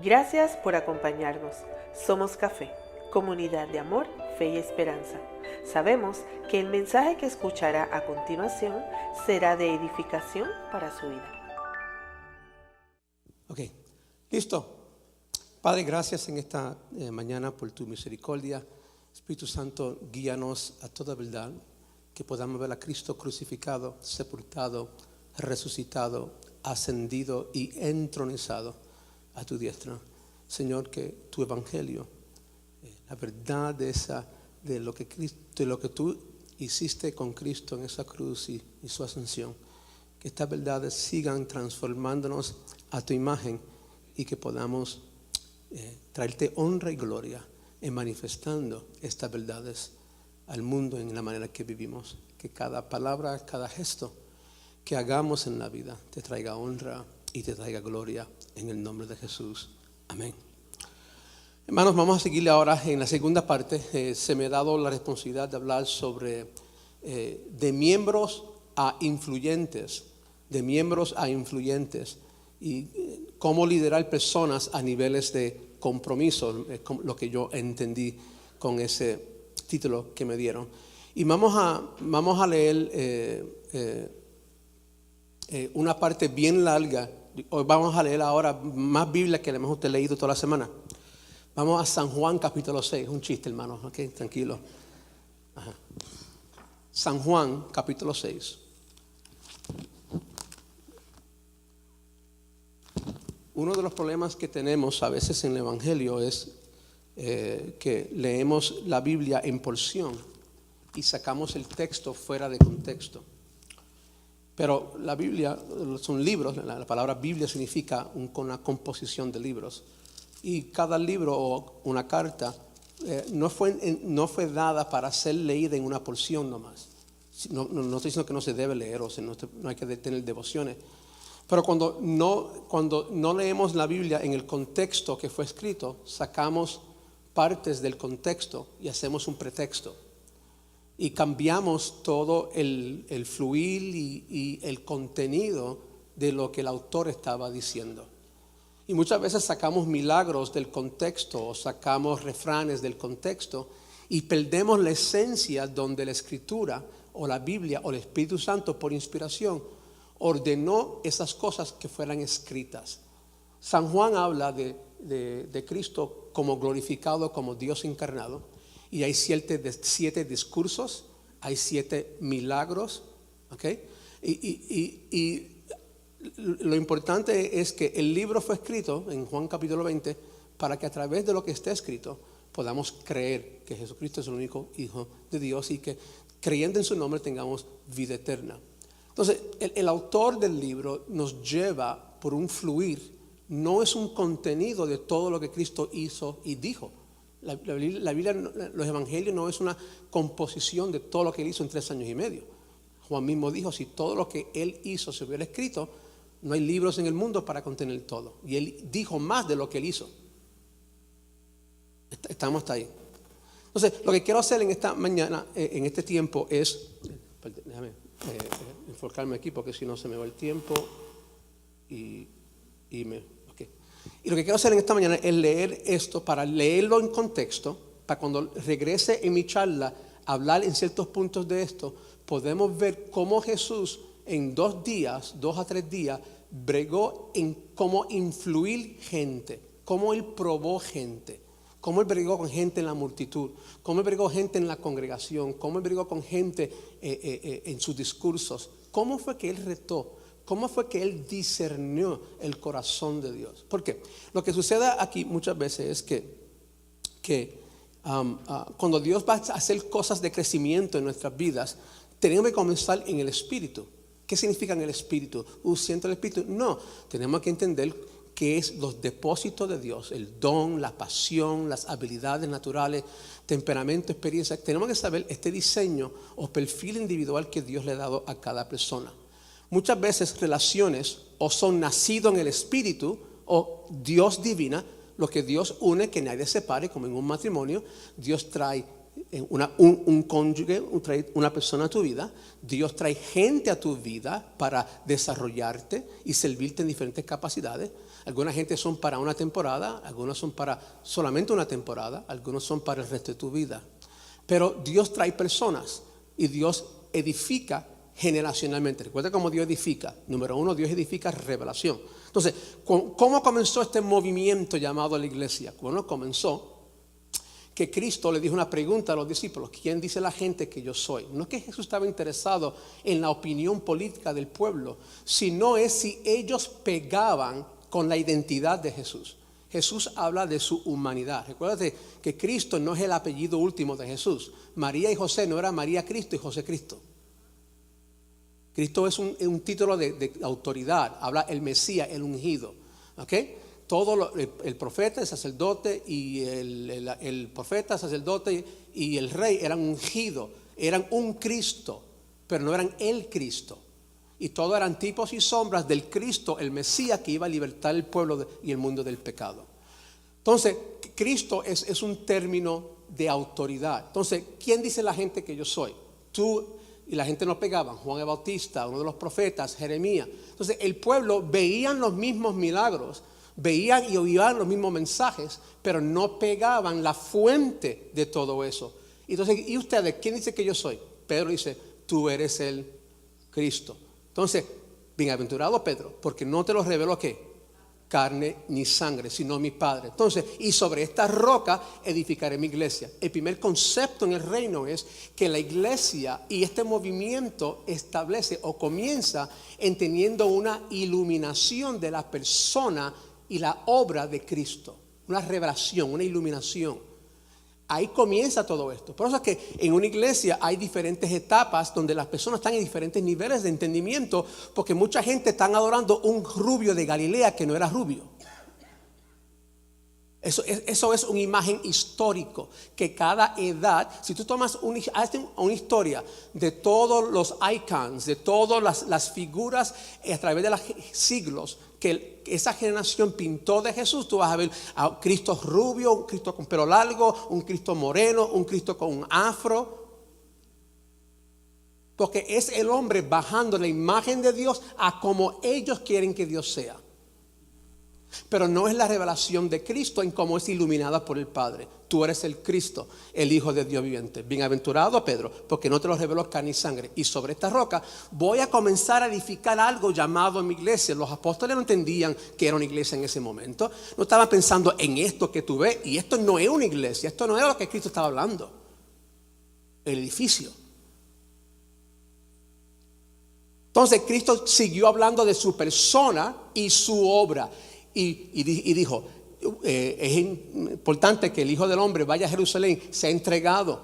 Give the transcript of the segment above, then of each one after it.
Gracias por acompañarnos. Somos Café, comunidad de amor, fe y esperanza. Sabemos que el mensaje que escuchará a continuación será de edificación para su vida. Ok, listo. Padre, gracias en esta mañana por tu misericordia. Espíritu Santo, guíanos a toda verdad, que podamos ver a Cristo crucificado, sepultado, resucitado, ascendido y entronizado a tu diestra. Señor, que tu evangelio, la verdad de lo que tú hiciste con Cristo en esa cruz y su ascensión, que estas verdades sigan transformándonos a tu imagen y que podamos traerte honra y gloria en manifestando estas verdades al mundo en la manera que vivimos. Que cada palabra, cada gesto que hagamos en la vida te traiga honra y te traiga gloria en el nombre de Jesús. Amén. Hermanos, vamos a seguirle ahora en la segunda parte. Se me ha dado la responsabilidad de hablar sobre de miembros a influyentes, y cómo liderar personas a niveles de compromiso, lo que yo entendí con ese título que me dieron. Y vamos a leer una parte bien larga. Hoy vamos a leer ahora más Biblia que le hemos leído toda la semana. Vamos a San Juan capítulo 6. Un chiste, hermano, ok, tranquilo. Ajá. San Juan capítulo 6. Uno de los problemas que tenemos a veces en el Evangelio es que leemos la Biblia en porción y sacamos el texto fuera de contexto. Pero la Biblia son libros. La palabra Biblia significa una composición de libros. Y cada libro o una carta no fue dada para ser leída en una porción nomás. No estoy diciendo que no se debe leer, o sea, no hay que tener devociones. Pero cuando no leemos la Biblia en el contexto que fue escrito, sacamos partes del contexto y hacemos un pretexto. Y cambiamos todo el fluir y el contenido de lo que el autor estaba diciendo. Y muchas veces sacamos milagros del contexto o sacamos refranes del contexto y perdemos la esencia donde la Escritura o la Biblia o el Espíritu Santo por inspiración ordenó esas cosas que fueran escritas. San Juan habla de Cristo como glorificado, como Dios encarnado, y hay 7 discursos, hay 7 milagros, ¿ok? Y lo importante es que el libro fue escrito en Juan capítulo 20 para que a través de lo que está escrito podamos creer que Jesucristo es el único Hijo de Dios y que creyendo en su nombre tengamos vida eterna. Entonces, el autor del libro nos lleva por un fluir, no es un contenido de todo lo que Cristo hizo y dijo. La Biblia, los evangelios no es una composición de todo lo que él hizo en 3 años y medio. Juan mismo dijo, si todo lo que él hizo se hubiera escrito, no hay libros en el mundo para contener todo. Y él dijo más de lo que él hizo. Estamos hasta ahí. Entonces, lo que quiero hacer en esta mañana, en este tiempo, es, déjame enfocarme aquí porque si no se me va el tiempo y lo que quiero hacer en esta mañana es leer esto para leerlo en contexto, para cuando regrese en mi charla a hablar en ciertos puntos de esto, podemos ver cómo Jesús en 2 a 3 días, bregó en cómo influir gente, cómo él probó gente, cómo él bregó con gente en la multitud, cómo él bregó gente en la congregación, cómo él bregó con gente en sus discursos, cómo fue que él retó, cómo fue que él discernió el corazón de Dios. ¿Por qué? Lo que sucede aquí muchas veces es que cuando Dios va a hacer cosas de crecimiento en nuestras vidas, tenemos que comenzar en el Espíritu. ¿Qué significa en el Espíritu? ¿Siento el Espíritu? No, tenemos que entender qué es los depósitos de Dios, el don, la pasión, las habilidades naturales, temperamento, experiencia. Tenemos que saber este diseño o perfil individual que Dios le ha dado a cada persona. Muchas veces relaciones o son nacidos en el Espíritu o Dios divina, lo que Dios une que nadie separe, como en un matrimonio. Dios trae un cónyuge, trae una persona a tu vida. Dios trae gente a tu vida para desarrollarte y servirte en diferentes capacidades. Alguna gente son para una temporada, algunos son para solamente una temporada, algunos son para el resto de tu vida. Pero Dios trae personas y Dios edifica generacionalmente. Recuerda cómo Dios edifica. Número uno, Dios edifica revelación. Entonces, ¿cómo comenzó este movimiento llamado la iglesia? Bueno, comenzó que Cristo le dijo una pregunta a los discípulos: ¿quién dice la gente que yo soy? No es que Jesús estaba interesado en la opinión política del pueblo, sino es si ellos pegaban con la identidad de Jesús. Jesús habla de su humanidad. Recuérdate que Cristo no es el apellido último de Jesús. María y José no eran María Cristo y José Cristo. Cristo es un título de autoridad. Habla el Mesías, el ungido. ¿Ok? El profeta, el sacerdote y el profeta, sacerdote y el rey eran ungidos, eran un Cristo, pero no eran el Cristo. Y todos eran tipos y sombras del Cristo, el Mesías, que iba a libertar el pueblo y el mundo del pecado. Entonces, Cristo es un término de autoridad. Entonces, ¿quién dice la gente que yo soy? Tú. Y la gente no pegaban. Juan el Bautista, uno de los profetas, Jeremías. Entonces, el pueblo veían los mismos milagros, veían y oían los mismos mensajes, pero no pegaban la fuente de todo eso. Entonces, ¿y ustedes? ¿Quién dice que yo soy? Pedro dice: tú eres el Cristo. Entonces, bienaventurado Pedro, porque no te lo reveló ¿qué? Carne ni sangre, sino mi Padre. Entonces, y sobre esta roca edificaré mi iglesia. El primer concepto en el reino es que la iglesia y este movimiento establece o comienza en teniendo una iluminación de la persona y la obra de Cristo, una revelación, una iluminación. Ahí comienza todo esto. Por eso es que en una iglesia hay diferentes etapas donde las personas están en diferentes niveles de entendimiento, porque mucha gente está adorando un rubio de Galilea que no era rubio. Eso es una imagen histórico, que cada edad, si tú tomas una historia de todos los icons, de todas las figuras a través de los siglos, que esa generación pintó de Jesús, tú vas a ver a Cristo rubio, un Cristo con pelo largo, un Cristo moreno, un Cristo con un afro. Porque es el hombre bajando la imagen de Dios a como ellos quieren que Dios sea. Pero no es la revelación de Cristo en cómo es iluminada por el Padre. Tú eres el Cristo, el Hijo de Dios viviente. Bienaventurado Pedro, porque no te lo reveló carne y sangre. Y sobre esta roca voy a comenzar a edificar algo llamado mi iglesia. Los apóstoles no entendían que era una iglesia en ese momento. No estaban pensando en esto que tú ves. Y esto no es una iglesia. Esto no era lo que Cristo estaba hablando. El edificio. Entonces Cristo siguió hablando de su persona y su obra. Y dijo: es importante que el Hijo del Hombre vaya a Jerusalén, sea entregado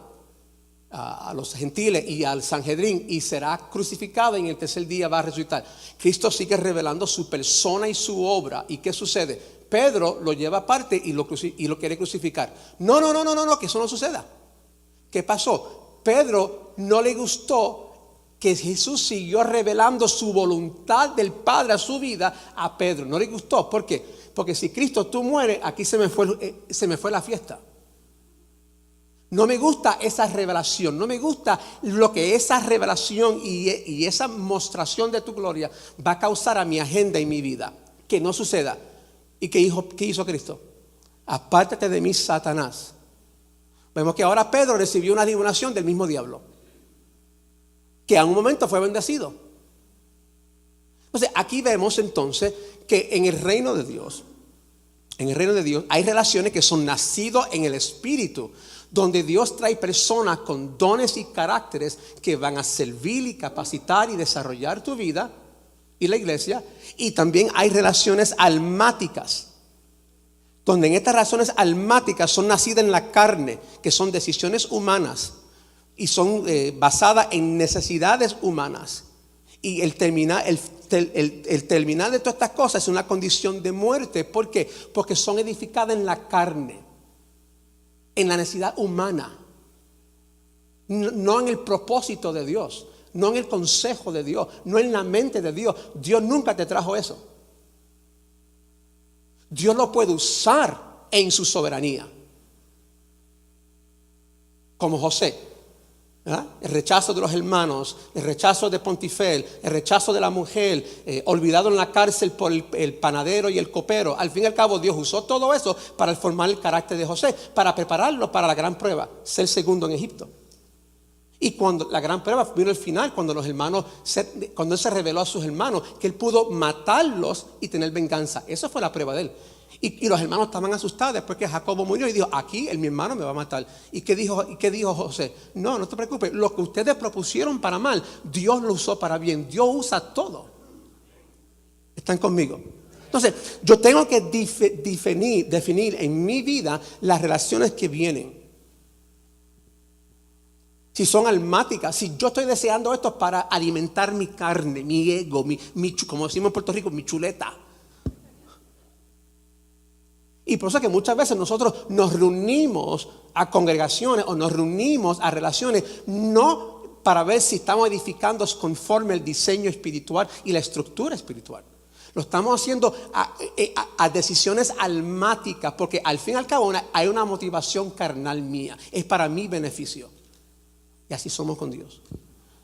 a los gentiles y al Sanhedrín y será crucificado, y en el tercer día va a resucitar. Cristo sigue revelando su persona y su obra. ¿Y qué sucede? Pedro lo lleva aparte y lo quiere crucificar. No, que eso no suceda. ¿Qué pasó? Pedro no le gustó que Jesús siguió revelando su voluntad del Padre a su vida a Pedro. No le gustó. ¿Por qué? Porque si Cristo tú mueres, aquí se me fue la fiesta. No me gusta esa revelación. No me gusta lo que esa revelación y esa mostración de tu gloria va a causar a mi agenda y mi vida. Que no suceda. ¿Y qué hizo Cristo? Apártate de mí, Satanás. Vemos que ahora Pedro recibió una divinación del mismo diablo, que a un momento fue bendecido. Entonces aquí vemos entonces que en el reino de Dios hay relaciones que son nacidas en el Espíritu, donde Dios trae personas con dones y caracteres que van a servir y capacitar y desarrollar tu vida y la iglesia. Y también hay relaciones almáticas, donde en estas relaciones almáticas son nacidas en la carne, que son decisiones humanas y son basadas en necesidades humanas. Y el terminar de todas estas cosas es una condición de muerte. ¿Por qué? Porque son edificadas en la carne, en la necesidad humana, no en el propósito de Dios, no en el consejo de Dios, no en la mente de Dios. Dios nunca te trajo eso. Dios lo puede usar en su soberanía, como José. ¿verdad? El rechazo de los hermanos, el rechazo de Pontifel, el rechazo de la mujer, olvidado en la cárcel por el panadero y el copero. Al fin y al cabo, Dios usó todo eso para formar el carácter de José, para prepararlo para la gran prueba, ser segundo en Egipto. Y cuando la gran prueba vino al final, cuando los hermanos, cuando él se reveló a sus hermanos, que él pudo matarlos y tener venganza. Esa fue la prueba de él. Y los hermanos estaban asustados después que Jacobo murió y dijo, aquí mi hermano me va a matar. ¿Y qué dijo José? No te preocupes, lo que ustedes propusieron para mal, Dios lo usó para bien. Dios usa todo. ¿Están conmigo? Entonces, yo tengo que definir en mi vida las relaciones que vienen. Si son almáticas, si yo estoy deseando esto para alimentar mi carne, mi ego, como decimos en Puerto Rico, mi chuleta. Y por eso es que muchas veces nosotros nos reunimos a congregaciones o nos reunimos a relaciones no para ver si estamos edificando conforme el diseño espiritual y la estructura espiritual. Lo estamos haciendo a decisiones almáticas porque al fin y al cabo hay una motivación carnal mía. Es para mi beneficio. Y así somos con Dios.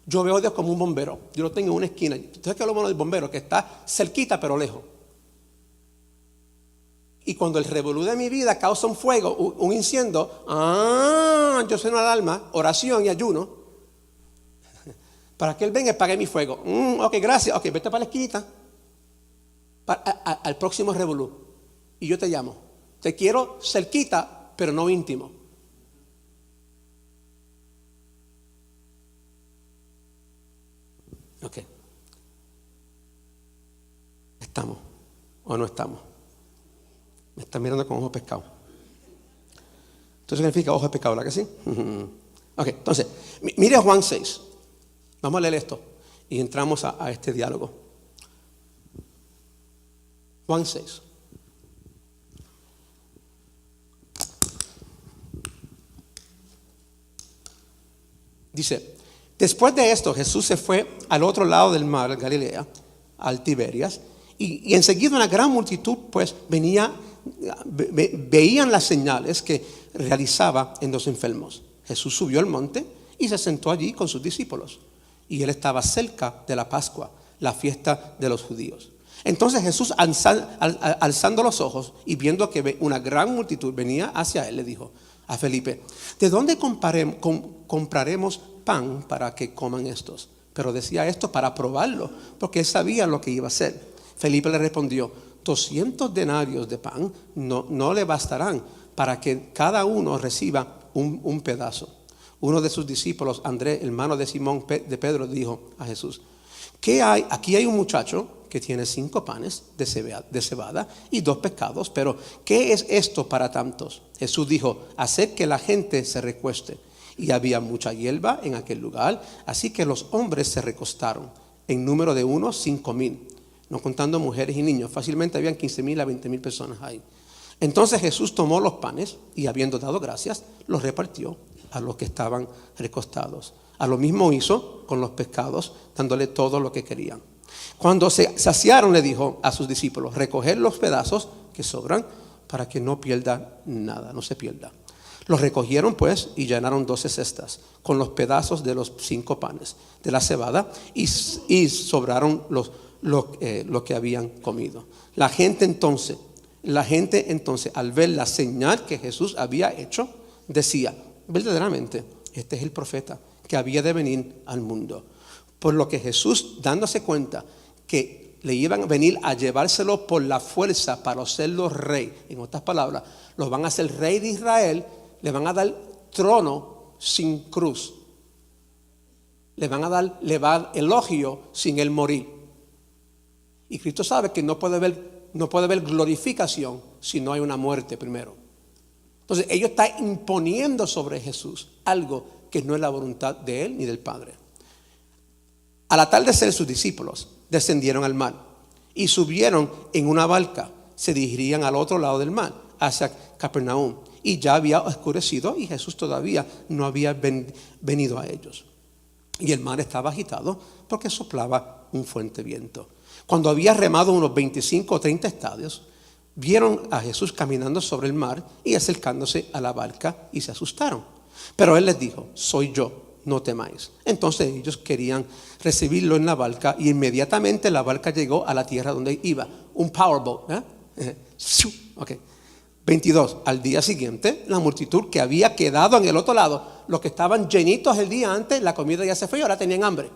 Yo veo a Dios como un bombero. Yo lo tengo en una esquina. Entonces, ¿qué es lo bueno del bombero? Que está cerquita pero lejos. Y cuando el revolú de mi vida causa un fuego, un incendio, yo soy una alarma, oración y ayuno. Para que Él venga y pague mi fuego. Ok, gracias. Ok, vete para la esquinita. Al próximo revolú. Y yo te llamo. Te quiero cerquita, pero no íntimo. Ok. ¿Estamos o no estamos? Me están mirando con ojos de pescado. Entonces significa ojos de pescado, ¿verdad que sí? Ok, entonces, mire Juan 6. Vamos a leer esto y entramos a este diálogo. Juan 6. Dice, después de esto Jesús se fue al otro lado del mar, Galilea, al Tiberias, y enseguida una gran multitud pues veían las señales que realizaba en los enfermos. Jesús subió al monte y se sentó allí con sus discípulos. Y él estaba cerca de la Pascua, la fiesta de los judíos. Entonces Jesús, alzando los ojos y viendo que una gran multitud venía hacia él, le dijo a Felipe, ¿de dónde compraremos pan para que coman estos? Pero decía esto para probarlo, porque él sabía lo que iba a hacer. Felipe le respondió, 200 denarios de pan no le bastarán para que cada uno reciba un pedazo. Uno de sus discípulos, Andrés, hermano de Simón de Pedro, dijo a Jesús, ¿qué hay? Aquí hay un muchacho que tiene 5 panes de cebada y 2 pescados, pero ¿qué es esto para tantos? Jesús dijo, haced que la gente se recueste. Y había mucha hierba en aquel lugar, así que los hombres se recostaron, en número de unos 5,000. No contando mujeres y niños, fácilmente habían 15,000 a 20,000 personas ahí. Entonces Jesús tomó los panes y habiendo dado gracias, los repartió a los que estaban recostados. A lo mismo hizo con los pescados, dándole todo lo que querían. Cuando se saciaron, le dijo a sus discípulos, recoged los pedazos que sobran para que no pierda nada, no se pierda. Los recogieron pues y llenaron 12 cestas con los pedazos de los 5 panes de la cebada y sobraron lo que habían comido. La gente entonces al ver la señal que Jesús había hecho, decía, verdaderamente, este es el profeta que había de venir al mundo. Por lo que Jesús, dándose cuenta que le iban a venir a llevárselo por la fuerza para hacerlo rey, en otras palabras, los van a hacer rey de Israel, le van a dar trono sin cruz, le van a dar elogio sin él morir. Y Cristo sabe que no puede haber glorificación si no hay una muerte primero. Entonces ellos están imponiendo sobre Jesús algo que no es la voluntad de él ni del Padre. Al atardecer sus discípulos descendieron al mar y subieron en una barca. Se dirigirían al otro lado del mar, hacia Capernaum. Y ya había oscurecido y Jesús todavía no había venido a ellos. Y el mar estaba agitado porque soplaba un fuerte viento. Cuando había remado unos 25 o 30 estadios, vieron a Jesús caminando sobre el mar y acercándose a la barca y se asustaron. Pero él les dijo, soy yo, no temáis. Entonces ellos querían recibirlo en la barca y inmediatamente la barca llegó a la tierra donde iba. Un powerboat, ¿eh? Okay. 22. Al día siguiente, la multitud que había quedado en el otro lado, los que estaban llenitos el día antes, la comida ya se fue y ahora tenían hambre.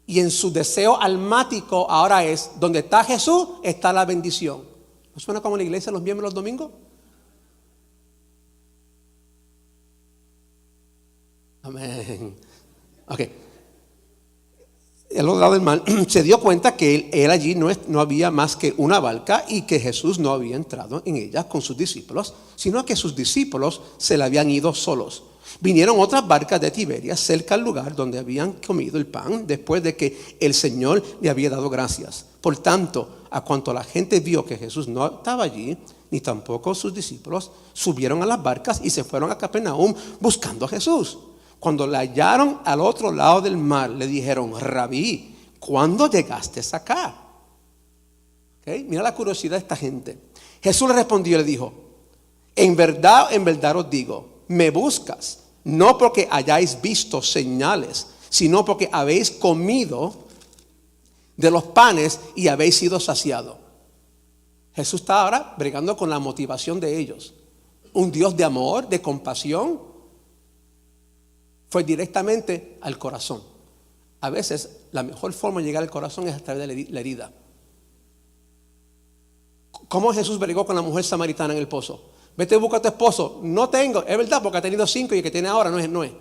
Y en su deseo almático ahora es, donde está Jesús, está la bendición. ¿No suena como en la iglesia los miembros los domingos? Amén. Ok. El otro lado del mar se dio cuenta que él allí no había más que una barca y que Jesús no había entrado en ella con sus discípulos, sino que sus discípulos se le habían ido solos. Vinieron otras barcas de Tiberias cerca al lugar donde habían comido el pan después de que el Señor le había dado gracias. Por tanto, a cuanto la gente vio que Jesús no estaba allí, ni tampoco sus discípulos, subieron a las barcas y se fueron a Capernaum buscando a Jesús. Cuando le hallaron al otro lado del mar, le dijeron: Rabí, ¿cuándo llegaste acá? ¿Okay? Mira la curiosidad de esta gente. Jesús le respondió y le dijo: en verdad os digo, me buscas, no porque hayáis visto señales, sino porque habéis comido de los panes y habéis sido saciados. Jesús está ahora bregando con la motivación de ellos. Un Dios de amor, de compasión, fue directamente al corazón. A veces la mejor forma de llegar al corazón es a través de la herida. ¿Cómo Jesús bregó con la mujer samaritana en el pozo? Vete y busca a tu esposo. No tengo, es verdad, porque ha tenido 5 y el que tiene ahora no es.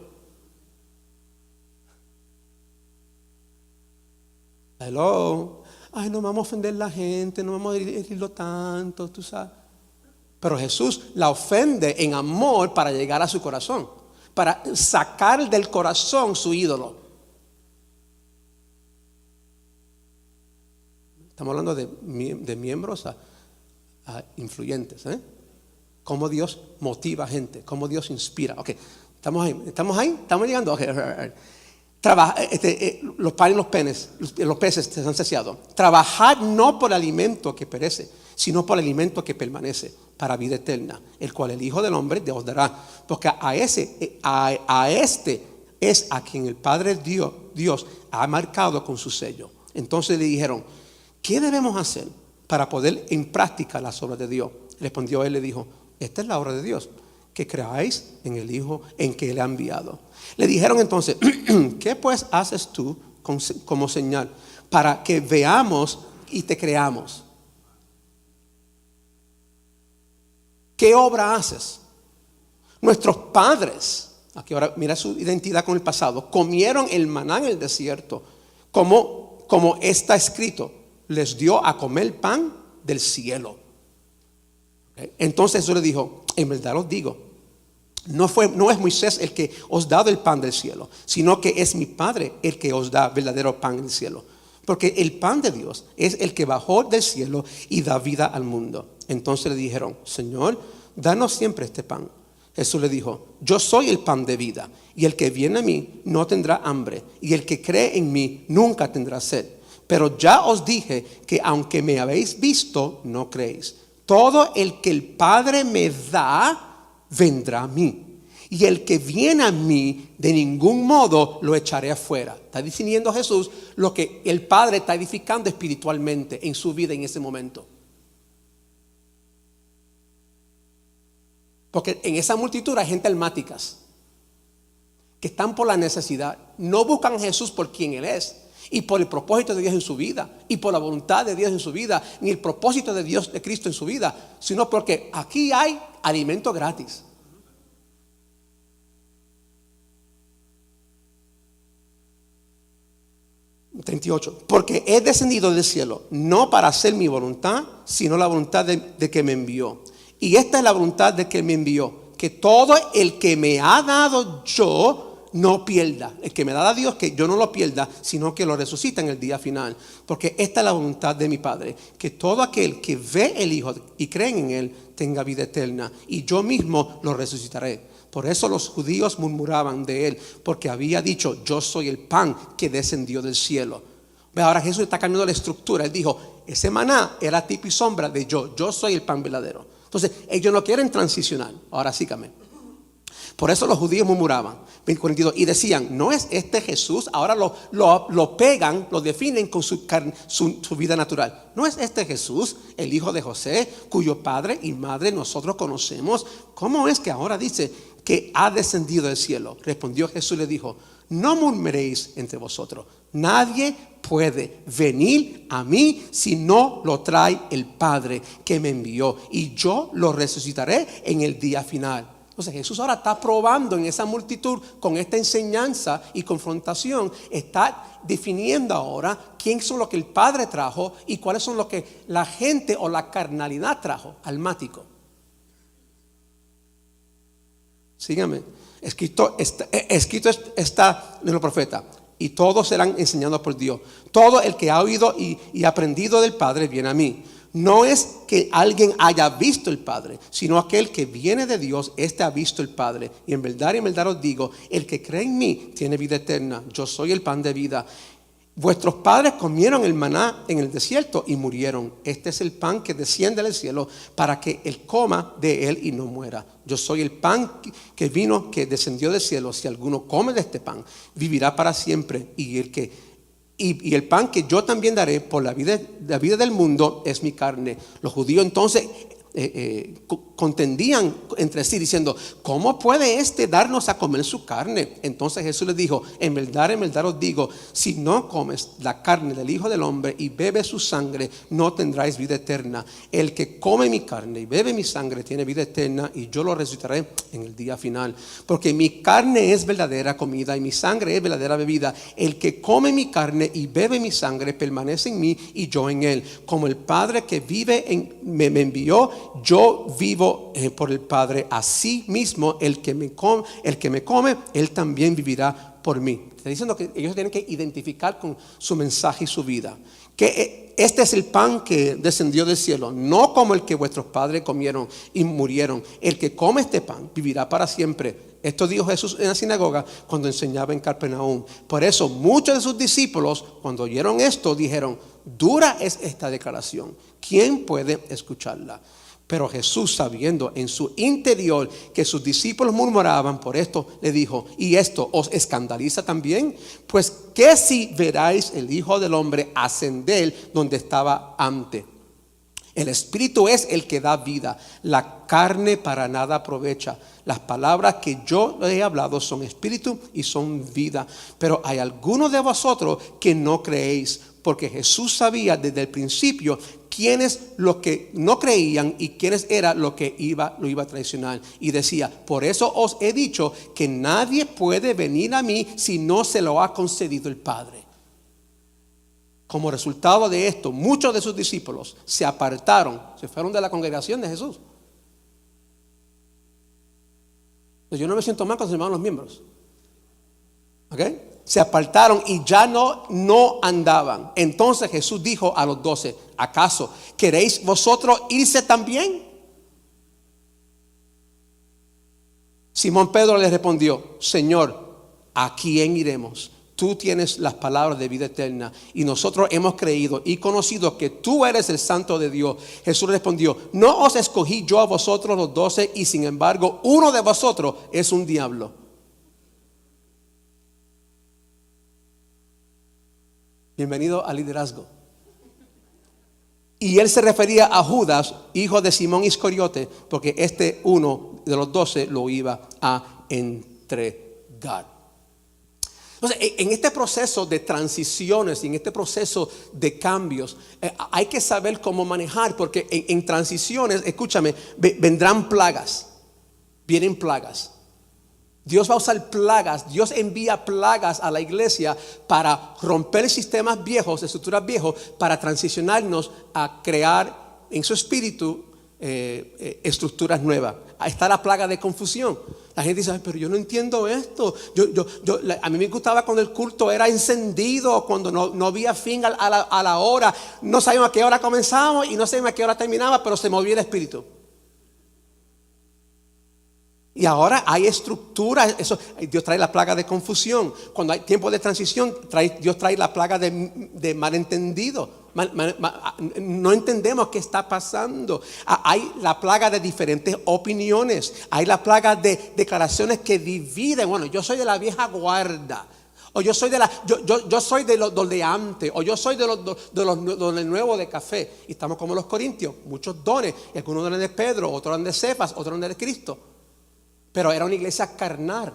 Hello. Ay, no vamos a ofender a la gente, no vamos a herirlo tanto, tú sabes. Pero Jesús la ofende en amor para llegar a su corazón, para sacar del corazón su ídolo. Estamos hablando de miembros a influyentes, ¿eh? Cómo Dios motiva a gente, cómo Dios inspira. Ok, ¿estamos ahí? ¿Estamos llegando? Okay. Los panes y los peces se han saciado. Trabajad no por alimento que perece, sino por alimento que permanece, para vida eterna, el cual el Hijo del Hombre os dará. Porque a este es a quien el Padre Dios ha marcado con su sello. Entonces le dijeron: ¿qué debemos hacer para poner en práctica las obras de Dios? Respondió él, le dijo: esta es la obra de Dios, que creáis en el Hijo en que Él ha enviado. Le dijeron entonces: ¿qué pues haces tú como señal para que veamos y te creamos? ¿Qué obra haces? Nuestros padres, aquí ahora mira su identidad con el pasado, comieron el maná en el desierto, como está escrito, les dio a comer pan del cielo. ¿Okay? Entonces Jesús le dijo: en verdad os digo, no es Moisés el que os ha dado el pan del cielo, sino que es mi Padre el que os da verdadero pan del cielo. Porque el pan de Dios es el que bajó del cielo y da vida al mundo. Entonces le dijeron: Señor, danos siempre este pan. Jesús le dijo: yo soy el pan de vida, y el que viene a mí no tendrá hambre, y el que cree en mí nunca tendrá sed. Pero ya os dije que aunque me habéis visto, no creéis. Todo el que el Padre me da, vendrá a mí. Y el que viene a mí, de ningún modo lo echaré afuera. Está diciendo Jesús lo que el Padre está edificando espiritualmente en su vida en ese momento. Porque en esa multitud hay gente almáticas que están por la necesidad. No buscan a Jesús por quien Él es y por el propósito de Dios en su vida y por la voluntad de Dios en su vida, ni el propósito de Dios, de Cristo en su vida, sino porque aquí hay alimento gratis. Porque he descendido del cielo no para hacer mi voluntad, sino la voluntad de que me envió. Y esta es la voluntad de que me envió, que todo el que me ha dado yo no pierda. El que me da a Dios, que yo no lo pierda, sino que lo resucita en el día final. Porque esta es la voluntad de mi Padre, que todo aquel que ve el Hijo y cree en Él tenga vida eterna, y yo mismo lo resucitaré. Por eso los judíos murmuraban de Él, porque había dicho: yo soy el pan que descendió del cielo. Ahora Jesús está cambiando la estructura. Él dijo: ese maná era tipo y sombra de yo soy el pan verdadero. Entonces ellos no quieren transicionar. Ahora sígame. Por eso los judíos murmuraban, 42, y decían, ¿no es este Jesús? Ahora lo pegan, lo definen con su vida natural. ¿No es este Jesús, el hijo de José, cuyo padre y madre nosotros conocemos? ¿Cómo es que ahora dice que ha descendido del cielo? Respondió Jesús y le dijo, no murmuréis entre vosotros. Nadie puede venir a mí si no lo trae el Padre que me envió, y yo lo resucitaré en el día final. Entonces Jesús ahora está probando en esa multitud con esta enseñanza y confrontación. Está definiendo ahora quién son los que el Padre trajo y cuáles son los que la gente o la carnalidad trajo, almático. Síganme. Escrito está en los profetas, y todos serán enseñados por Dios. Todo el que ha oído y aprendido del Padre viene a mí. No es que alguien haya visto el Padre, sino aquel que viene de Dios, este ha visto el Padre. Y en verdad os digo, el que cree en mí tiene vida eterna. Yo soy el pan de vida. Vuestros padres comieron el maná en el desierto y murieron. Este es el pan que desciende del cielo para que él coma de él y no muera. Yo soy el pan que descendió del cielo. Si alguno come de este pan, vivirá para siempre. Y el pan que yo también daré por la vida del mundo es mi carne. Los judíos entonces contendían entre sí diciendo, ¿cómo puede darnos a comer su carne? Entonces Jesús les dijo, en verdad os digo, si no comes la carne del Hijo del Hombre y bebes su sangre, no tendráis vida eterna. El que come mi carne y bebe mi sangre tiene vida eterna, y yo lo resucitaré en el día final. Porque mi carne es verdadera comida y mi sangre es verdadera bebida. El que come mi carne y bebe mi sangre permanece en mí y yo en él. Como el Padre que me envió, yo vivo por el Padre. Así mismo el que me come, él también vivirá por mí. Está diciendo que ellos tienen que identificar con su mensaje y su vida, que este es el pan que descendió del cielo, no como el que vuestros padres comieron y murieron. El que come este pan vivirá para siempre. Esto dijo Jesús en la sinagoga cuando enseñaba en Capernaum. Por eso muchos de sus discípulos, cuando oyeron esto, dijeron, dura es esta declaración, ¿quién puede escucharla? Pero Jesús, sabiendo en su interior que sus discípulos murmuraban por esto, le dijo, ¿y esto os escandaliza también? Pues ¿qué si veráis el Hijo del Hombre ascender donde estaba antes? El Espíritu es el que da vida, la carne para nada aprovecha. Las palabras que yo he hablado son espíritu y son vida. Pero hay algunos de vosotros que no creéis, porque Jesús sabía desde el principio quiénes los que no creían y quiénes era lo que lo iba a traicionar. Y decía, por eso os he dicho que nadie puede venir a mí si no se lo ha concedido el Padre. Como resultado de esto, muchos de sus discípulos se apartaron, se fueron de la congregación de Jesús. Yo no me siento mal cuando se me van los miembros. ¿Ok? Se apartaron y ya no andaban. Entonces Jesús dijo a los 12, ¿acaso queréis vosotros irse también? Simón Pedro le respondió, Señor, ¿a quién iremos? Tú tienes las palabras de vida eterna y nosotros hemos creído y conocido que tú eres el Santo de Dios. Jesús respondió, no os escogí yo a vosotros los 12 y sin embargo uno de vosotros es un diablo. Bienvenido al liderazgo. Y él se refería a Judas, hijo de Simón Iscariote, porque uno de los 12 lo iba a entregar. Entonces, en este proceso de transiciones y en este proceso de cambios, hay que saber cómo manejar, porque en transiciones, escúchame, vendrán plagas, vienen plagas. Dios va a usar plagas, Dios envía plagas a la iglesia para romper sistemas viejos, estructuras viejos, para transicionarnos a crear en su espíritu estructuras nuevas. Ahí está la plaga de confusión. La gente dice, pero yo no entiendo esto. A mí me gustaba cuando el culto era encendido, cuando no había fin a la hora. No sabíamos a qué hora comenzamos y no sabíamos a qué hora terminaba, pero se movía el espíritu. Y ahora hay estructura. Dios trae la plaga de confusión. Cuando hay tiempo de transición, Dios trae la plaga de malentendido. no entendemos qué está pasando. Hay la plaga de diferentes opiniones. Hay la plaga de declaraciones que dividen. Bueno, yo soy de la vieja guarda. O yo soy yo soy de los de antes. O yo soy de los del nuevo de café. Y estamos como los corintios. Muchos dones. Y algunos dones de Pedro, otros dones de Cefas, otros dones de Cristo. Pero era una iglesia carnal.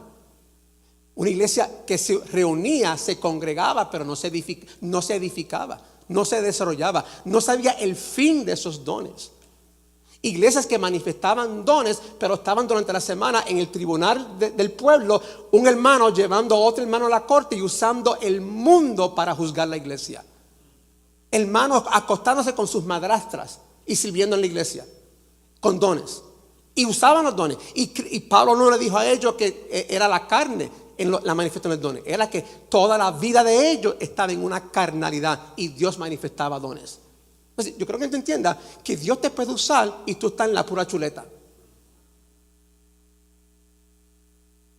Una iglesia que se reunía, se congregaba, pero no se edificaba, no se desarrollaba, no sabía el fin de esos dones. Iglesias que manifestaban dones, pero estaban durante la semana en el tribunal del pueblo, un hermano llevando a otro hermano a la corte y usando el mundo para juzgar la iglesia. Hermanos acostándose con sus madrastras y sirviendo en la iglesia, con dones. Y usaban los dones. Y Pablo no le dijo a ellos que era la carne en la manifestación de dones. Era que toda la vida de ellos estaba en una carnalidad y Dios manifestaba dones. Entonces, yo creo que tú entiendas que Dios te puede usar y tú estás en la pura chuleta.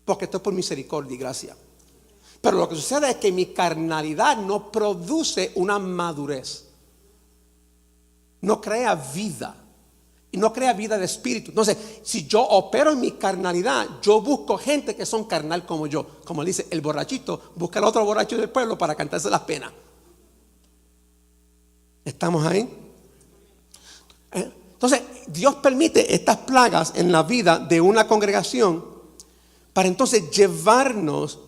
Porque esto es por misericordia y gracia. Pero lo que sucede es que mi carnalidad no produce una madurez. No crea vida. Y no crea vida de espíritu. Entonces, si yo opero en mi carnalidad, yo busco gente que son carnal como yo. Como dice el borrachito, busca al otro borracho del pueblo para cantarse las penas. ¿Estamos ahí? Entonces, Dios permite estas plagas en la vida de una congregación para entonces llevarnos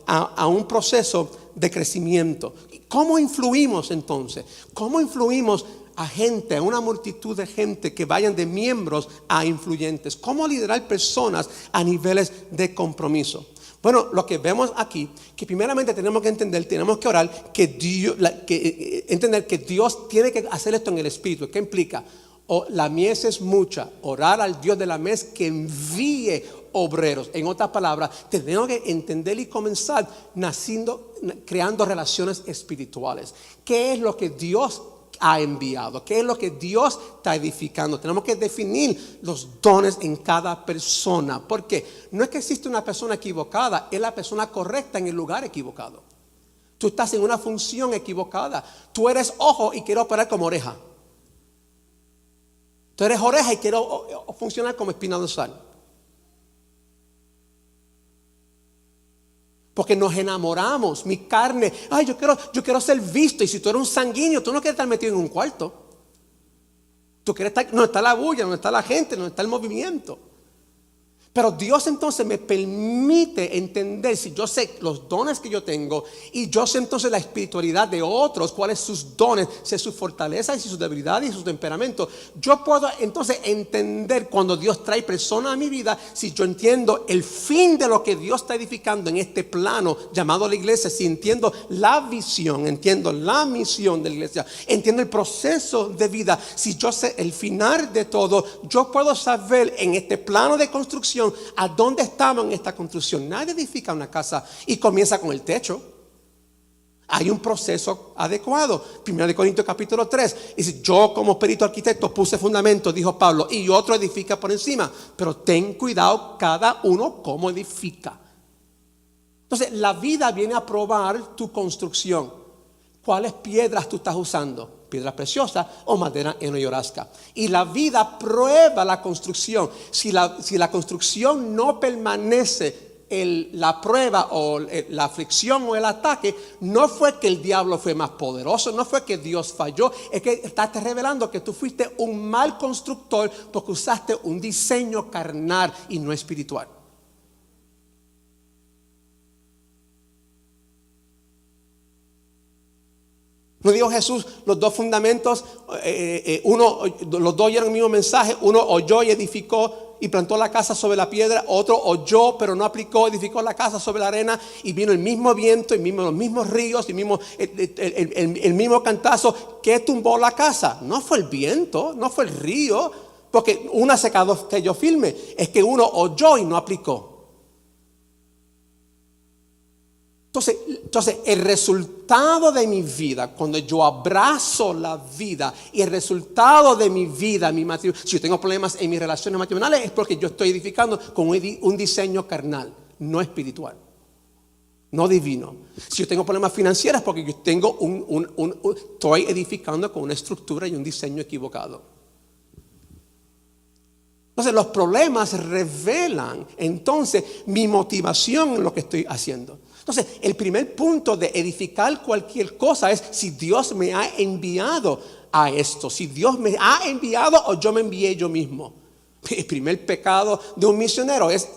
a un proceso de crecimiento. ¿Cómo influimos entonces? ¿Cómo influimos a gente, a una multitud de gente que vayan de miembros a influyentes? ¿Cómo liderar personas a niveles de compromiso? Bueno, lo que vemos aquí, que primeramente tenemos que entender, tenemos que orar, entender que Dios tiene que hacer esto en el Espíritu. ¿Qué implica? La mies es mucha, orar al Dios de la mies que envíe obreros. En otras palabras, tenemos que entender y comenzar creando relaciones espirituales. ¿Qué es lo que Dios ha enviado? ¿Qué es lo que Dios está edificando? Tenemos que definir los dones en cada persona. Porque no es que existe una persona equivocada, es la persona correcta en el lugar equivocado. Tú estás en una función equivocada. Tú eres ojo y quiero operar como oreja. Tú eres oreja y quiero funcionar como espina dorsal. Porque nos enamoramos, mi carne, yo quiero ser visto. Y si tú eres un sanguíneo, tú no quieres estar metido en un cuarto. Tú quieres estar donde está la bulla, donde está la gente, donde está el movimiento. Pero Dios entonces me permite entender, si yo sé los dones que yo tengo y yo sé entonces la espiritualidad de otros, cuáles sus dones, sé sus fortalezas y sus debilidades y sus temperamentos. Yo puedo entonces entender cuando Dios trae personas a mi vida, si yo entiendo el fin de lo que Dios está edificando en este plano llamado la iglesia, si entiendo la visión, entiendo la misión de la iglesia, entiendo el proceso de vida, si yo sé el final de todo, yo puedo saber en este plano de construcción a dónde estamos en esta construcción. Nadie edifica una casa y comienza con el techo. Hay un proceso adecuado. 1 Corintios capítulo 3 dice: yo como perito arquitecto puse fundamento, dijo Pablo, y otro edifica por encima. Pero ten cuidado cada uno cómo edifica. Entonces la vida viene a probar tu construcción. ¿Cuáles piedras tú estás usando? ¿Piedra preciosa o madera enoyorasca? Y la vida prueba la construcción. Si la construcción no permanece, la prueba o la aflicción o el ataque, no fue que el diablo fue más poderoso, no fue que Dios falló, es que estás revelando que tú fuiste un mal constructor porque usaste un diseño carnal y no espiritual. ¿No dijo Jesús los dos fundamentos? Los dos oyeron el mismo mensaje. Uno oyó y edificó y plantó la casa sobre la piedra. Otro oyó pero no aplicó, edificó la casa sobre la arena. Y vino el mismo viento, los mismos ríos, el mismo cantazo. ¿Qué tumbó la casa? No fue el viento, no fue el río, porque una se cayó firme. Es que uno oyó y no aplicó. Entonces, el resultado de mi vida, cuando yo abrazo la vida, y el resultado de mi vida, mi matrimonio, si yo tengo problemas en mis relaciones matrimoniales, es porque yo estoy edificando con un diseño carnal, no espiritual. no divino. Si yo tengo problemas financieros, porque yo tengo estoy edificando con una estructura y un diseño equivocado. Entonces los problemas revelan entonces mi motivación en lo que estoy haciendo. Entonces el primer punto de edificar cualquier cosa es si Dios me ha enviado a esto, si Dios me ha enviado o yo me envié yo mismo. El primer pecado de un misionero es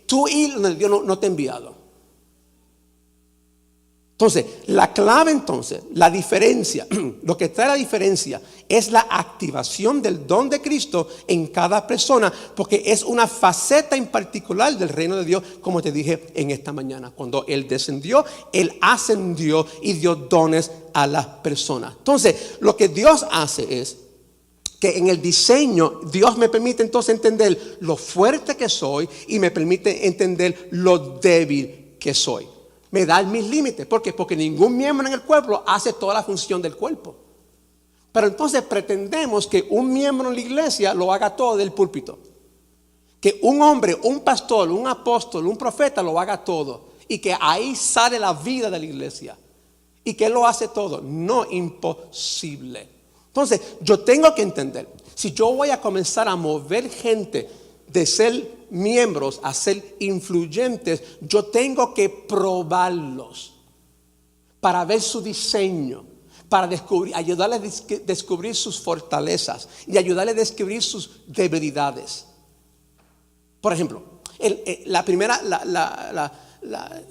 tú ir donde Dios no te ha enviado. Entonces, la clave entonces, la diferencia, lo que trae la diferencia es la activación del don de Cristo en cada persona, porque es una faceta en particular del reino de Dios, como te dije en esta mañana. Cuando Él descendió, Él ascendió y dio dones a las personas. Entonces, lo que Dios hace es que en el diseño, Dios me permite entonces entender lo fuerte que soy y me permite entender lo débil que soy. Me da mis límites. ¿Por qué? Porque ningún miembro en el cuerpo hace toda la función del cuerpo. Pero entonces pretendemos que un miembro en la iglesia lo haga todo del púlpito. Que un hombre, un pastor, un apóstol, un profeta lo haga todo. Y que ahí sale la vida de la iglesia. Y que él lo hace todo. No, imposible. Entonces yo tengo que entender. Si yo voy a comenzar a mover gente de ser miembros a ser influyentes, yo tengo que probarlos para ver su diseño, para ayudarles a descubrir sus fortalezas y ayudarles a descubrir sus debilidades. Por ejemplo,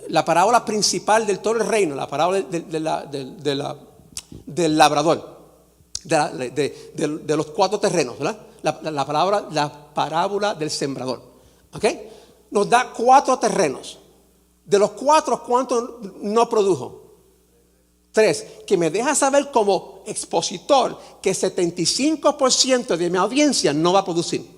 la parábola principal del todo el reino, la parábola del labrador, de los 4 terrenos, ¿verdad? La parábola del sembrador. ¿Okay? Nos da 4 terrenos. De los 4, ¿cuántos no produjo? 3. Que me deja saber como expositor que 75% de mi audiencia no va a producir.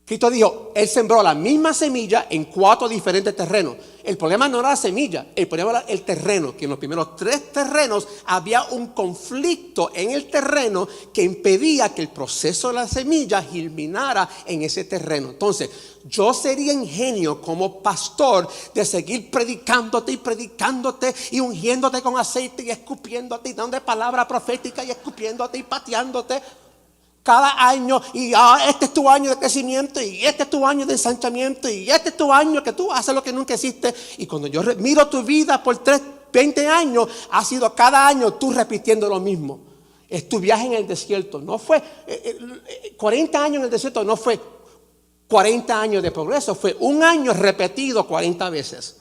Cristo dijo, Él sembró la misma semilla en 4 diferentes terrenos. El problema no era la semilla, el problema era el terreno, que en los primeros 3 terrenos había un conflicto en el terreno que impedía que el proceso de la semilla germinara en ese terreno. Entonces, yo sería ingenio como pastor de seguir predicándote y ungiéndote con aceite y escupiéndote y dando palabra profética y escupiéndote y pateándote cada año, y este es tu año de crecimiento, y este es tu año de ensanchamiento, y este es tu año que tú haces lo que nunca hiciste. Y cuando yo miro tu vida por 20 años, ha sido cada año tú repitiendo lo mismo. Es tu viaje en el desierto. No fue 40 años en el desierto, no fue 40 años de progreso, fue un año repetido 40 veces.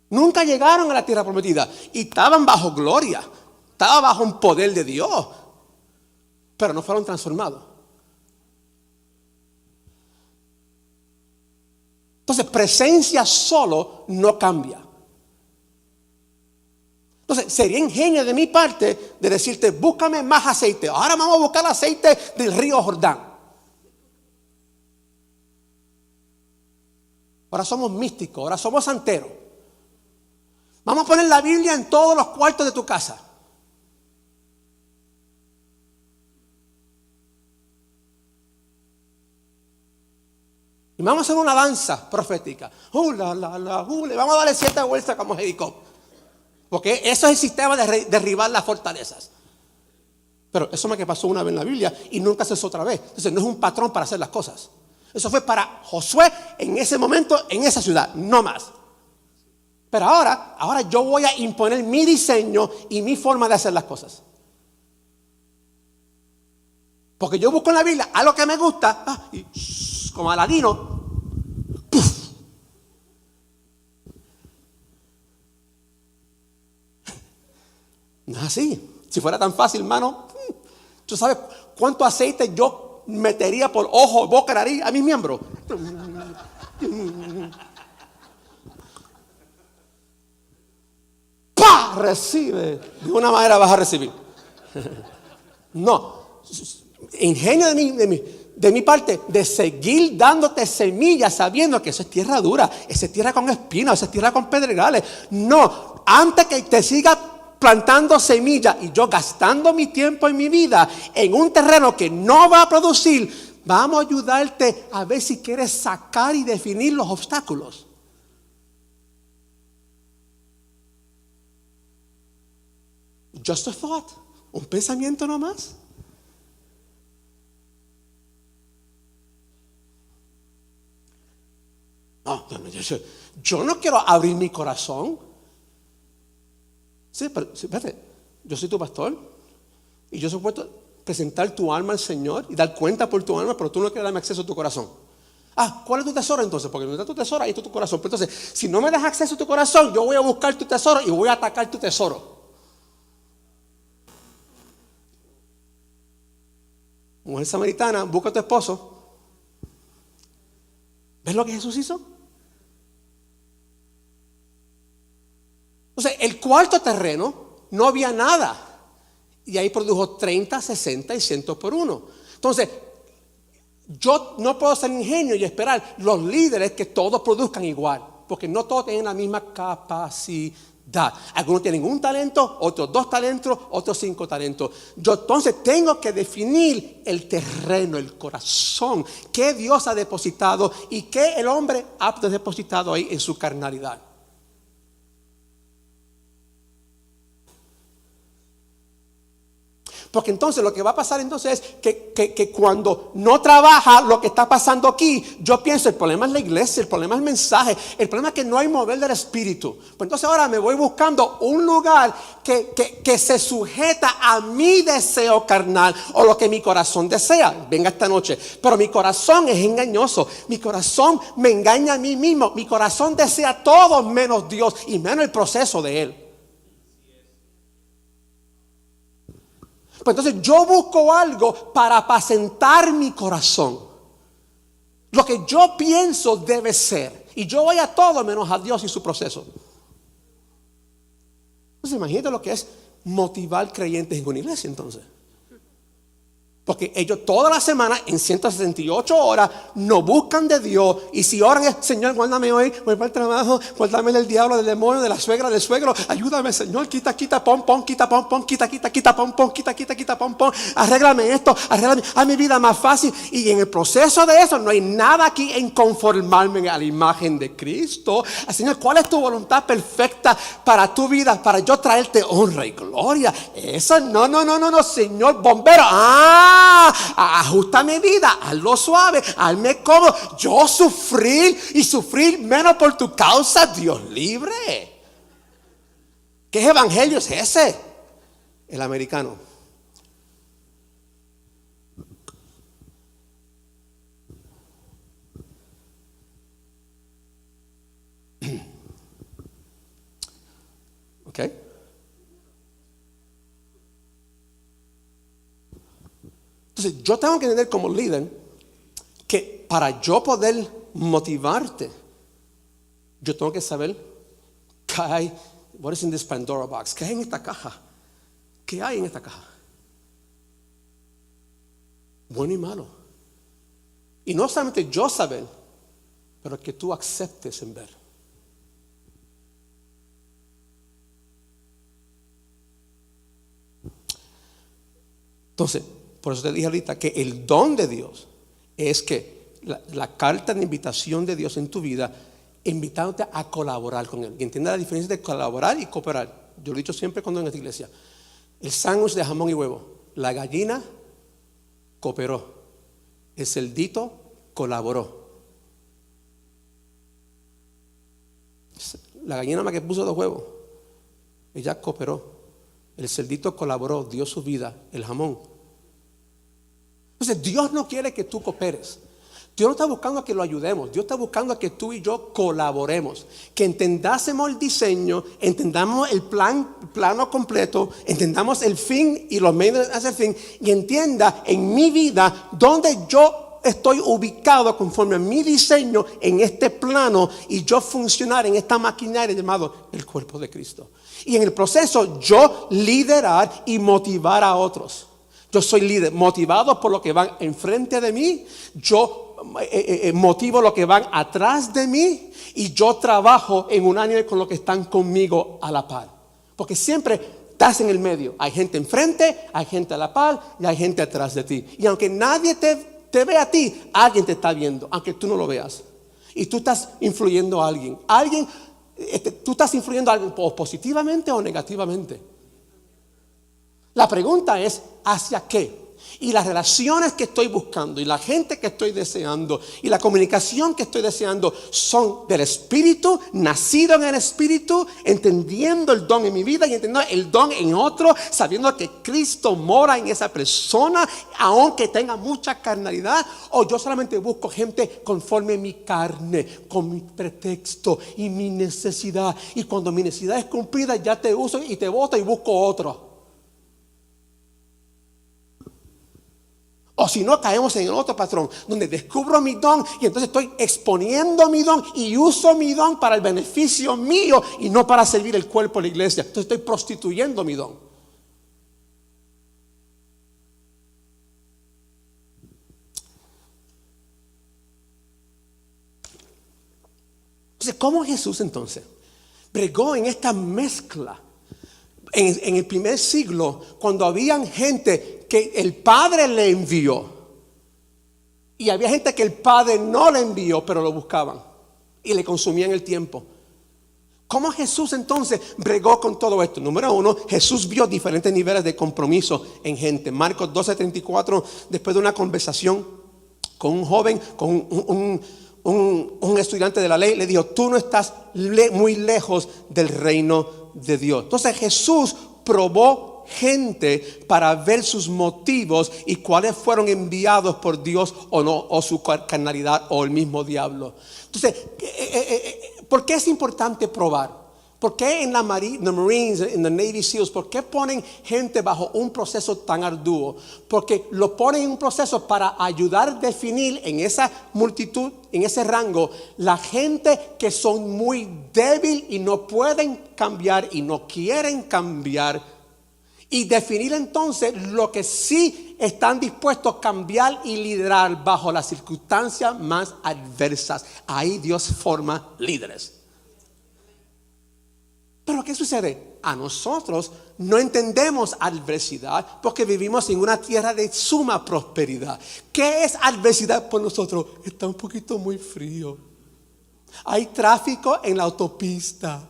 Nunca llegaron a la tierra prometida y estaban bajo gloria. Estaba bajo un poder de Dios, pero no fueron transformados. Entonces, presencia solo no cambia. Entonces, sería ingenio de mi parte de decirte, búscame más aceite. Ahora vamos a buscar aceite del río Jordán. Ahora somos místicos, ahora somos santeros. Vamos a poner la Biblia en todos los cuartos de tu casa. Y vamos a hacer una danza profética. Le vamos a darle 7 vueltas como Jericó. Porque eso es el sistema de derribar las fortalezas. Pero eso es lo que pasó una vez en la Biblia y nunca se hizo otra vez. Entonces no es un patrón para hacer las cosas. Eso fue para Josué en ese momento, en esa ciudad, no más. Pero ahora yo voy a imponer mi diseño y mi forma de hacer las cosas. Porque yo busco en la Biblia algo que me gusta, y como Aladino, ¡puf! No es así. Si fuera tan fácil, hermano, ¿tú sabes cuánto aceite yo metería por ojo, boca, nariz a mis miembros? ¡Pah! Recibe. De una manera vas a recibir. No. Ingenio de mi parte de seguir dándote semillas sabiendo que eso es tierra dura, eso es tierra con espinos, eso es tierra con pedregales. No, antes que te siga plantando semillas y yo gastando mi tiempo y mi vida en un terreno que no va a producir, vamos a ayudarte a ver si quieres sacar y definir los obstáculos. Just a thought, un pensamiento nomás. No, yo no quiero abrir mi corazón. Sí, pero espérate, yo soy tu pastor y yo soy supuesto presentar tu alma al Señor y dar cuenta por tu alma, pero tú no quieres darme acceso a tu corazón. ¿Cuál es tu tesoro entonces? Porque donde está tu tesoro, ahí está tu corazón. Pero entonces, si no me das acceso a tu corazón, yo voy a buscar tu tesoro y voy a atacar tu tesoro. Mujer samaritana, busca a tu esposo. ¿Ves lo que Jesús hizo? Entonces, el cuarto terreno no había nada. Y ahí produjo 30, 60 y 100 por uno. Entonces, yo no puedo ser ingenio y esperar los líderes que todos produzcan igual. Porque no todos tienen la misma capacidad. Algunos tienen un talento, otros 2 talentos, otros 5 talentos. Yo entonces tengo que definir el terreno, el corazón, qué Dios ha depositado y qué el hombre ha depositado ahí en su carnalidad. Porque entonces lo que va a pasar entonces es que cuando no trabaja lo que está pasando aquí, yo pienso el problema es la iglesia, el problema es el mensaje, el problema es que no hay mover del espíritu. Pues entonces ahora me voy buscando un lugar que se sujeta a mi deseo carnal o lo que mi corazón desea. Venga esta noche, pero mi corazón es engañoso, mi corazón me engaña a mí mismo, mi corazón desea todo menos Dios y menos el proceso de Él. Pues entonces yo busco algo para apacentar mi corazón. Lo que yo pienso debe ser. Y yo voy a todo menos a Dios y su proceso. Entonces imagínate lo que es motivar creyentes en una iglesia entonces. Porque ellos toda la semana en 168 horas no buscan de Dios. Y si oran es: Señor, guárdame hoy, voy para el trabajo, guárdame del diablo, del demonio, de la suegra, del suegro. Ayúdame, Señor, quita, pon, quita, pon, quita, pon, quita, pon. Arréglame esto, haz mi vida más fácil. Y en el proceso de eso no hay nada aquí en conformarme a la imagen de Cristo. Señor, ¿cuál es tu voluntad perfecta para tu vida? Para yo traerte honra y gloria. Eso no, Señor, bombero. Ajusta mi vida, hazlo suave, hazme cómodo. Yo sufrir menos por tu causa, Dios libre. ¿Qué evangelio es ese? El americano. ¿Ok? Entonces yo tengo que entender como líder que para yo poder motivarte, yo tengo que saber qué hay. What is in this Pandora box? ¿Qué hay en esta caja? ¿Qué hay en esta caja? Bueno y malo. Y no solamente yo saber, pero que tú aceptes en ver. Entonces, por eso te dije ahorita que el don de Dios es que la carta de invitación de Dios en tu vida, invitándote a colaborar con Él. Y entienda la diferencia de colaborar y cooperar. Yo lo he dicho siempre cuando en esta iglesia. El sándwich de jamón y huevo. La gallina cooperó. El cerdito colaboró. La gallina más que puso 2 huevos, ella cooperó. El cerdito colaboró, dio su vida. El jamón. Entonces Dios no quiere que tú cooperes. Dios no está buscando a que lo ayudemos. Dios está buscando a que tú y yo colaboremos. Que entendásemos el diseño, entendamos el plano completo, entendamos el fin y los medios hacia el fin. Y entienda en mi vida donde yo estoy ubicado conforme a mi diseño en este plano. Y yo funcionar en esta maquinaria llamado el cuerpo de Cristo. Y en el proceso yo liderar y motivar a otros. Yo soy líder, motivado por lo que van enfrente de mí. Yo motivo lo que van atrás de mí. Y yo trabajo en unánime con lo que están conmigo a la par. Porque siempre estás en el medio. Hay gente enfrente, hay gente a la par y hay gente atrás de ti. Y aunque nadie te ve a ti, alguien te está viendo, aunque tú no lo veas. Y tú estás influyendo a alguien. Tú estás influyendo a alguien positivamente o negativamente. La pregunta es, ¿hacia qué? Y las relaciones que estoy buscando y la gente que estoy deseando y la comunicación que estoy deseando son del Espíritu, nacido en el Espíritu, entendiendo el don en mi vida y entendiendo el don en otro, sabiendo que Cristo mora en esa persona, aunque tenga mucha carnalidad. O yo solamente busco gente conforme mi carne, con mi pretexto y mi necesidad. Y cuando mi necesidad es cumplida, ya te uso y te boto y busco otro. O si no, caemos en el otro patrón, donde descubro mi don y entonces estoy exponiendo mi don y uso mi don para el beneficio mío y no para servir el cuerpo de la iglesia. Entonces estoy prostituyendo mi don. Entonces, ¿cómo Jesús entonces bregó en esta mezcla? En el primer siglo, cuando habían gente que el Padre le envió y había gente que el Padre no le envió, pero lo buscaban y le consumían el tiempo. ¿Cómo Jesús entonces bregó con todo esto? Número uno, Jesús vio diferentes niveles de compromiso en gente. Marcos 12:34, después de una conversación con un joven, con un estudiante de la ley, le dijo: tú no estás muy lejos del reino de Dios. Entonces Jesús probó gente para ver sus motivos y cuáles fueron enviados por Dios o no, o su carnalidad o el mismo diablo. Entonces, ¿por qué es importante probar? ¿Por qué en la Marines, en the Navy SEALs, por qué ponen gente bajo un proceso tan arduo? Porque lo ponen en un proceso para ayudar a definir en esa multitud, en ese rango, la gente que son muy débil y no pueden cambiar y no quieren cambiar. Y definir entonces lo que sí están dispuestos a cambiar y liderar bajo las circunstancias más adversas. Ahí Dios forma líderes. Pero ¿qué sucede? A nosotros no entendemos adversidad porque vivimos en una tierra de suma prosperidad. ¿Qué es adversidad por nosotros? Está un poquito muy frío. Hay tráfico en la autopista.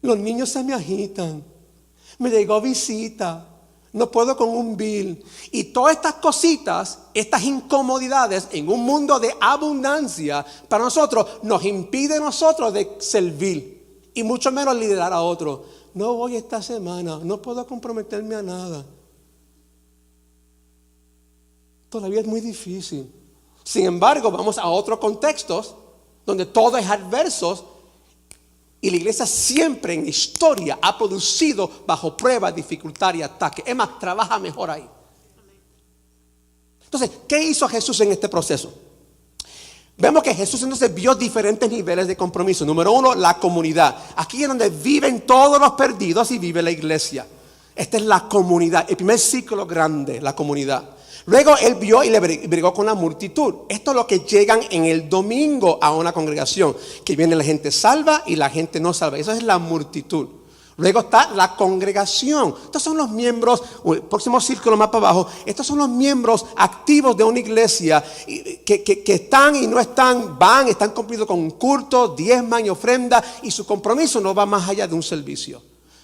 Los niños se me agitan. Me llegó visita. No puedo con un bill. Y todas estas cositas, estas incomodidades en un mundo de abundancia, para nosotros nos impide nosotros de servir y mucho menos liderar a otros. No voy esta semana, no puedo comprometerme a nada. Todavía es muy difícil. Sin embargo, vamos a otros contextos donde todo es adverso. Y la iglesia siempre en historia ha producido bajo prueba, dificultad y ataque. Es más, trabaja mejor ahí. Entonces, ¿qué hizo Jesús en este proceso? Vemos que Jesús entonces vio diferentes niveles de compromiso. Número uno, la comunidad. Aquí es donde viven todos los perdidos y vive la iglesia. Esta es la comunidad, el primer ciclo grande, la comunidad. Luego él vio y le bregó con la multitud. Esto es lo que llegan en el domingo a una congregación, que viene la gente salva y la gente no salva. Eso es la multitud. Luego está la congregación. Estos son los miembros, el próximo círculo más para abajo, estos son los miembros activos de una iglesia que están y no están, están cumpliendo con un culto, diezman y ofrenda, y su compromiso no va más allá de un servicio.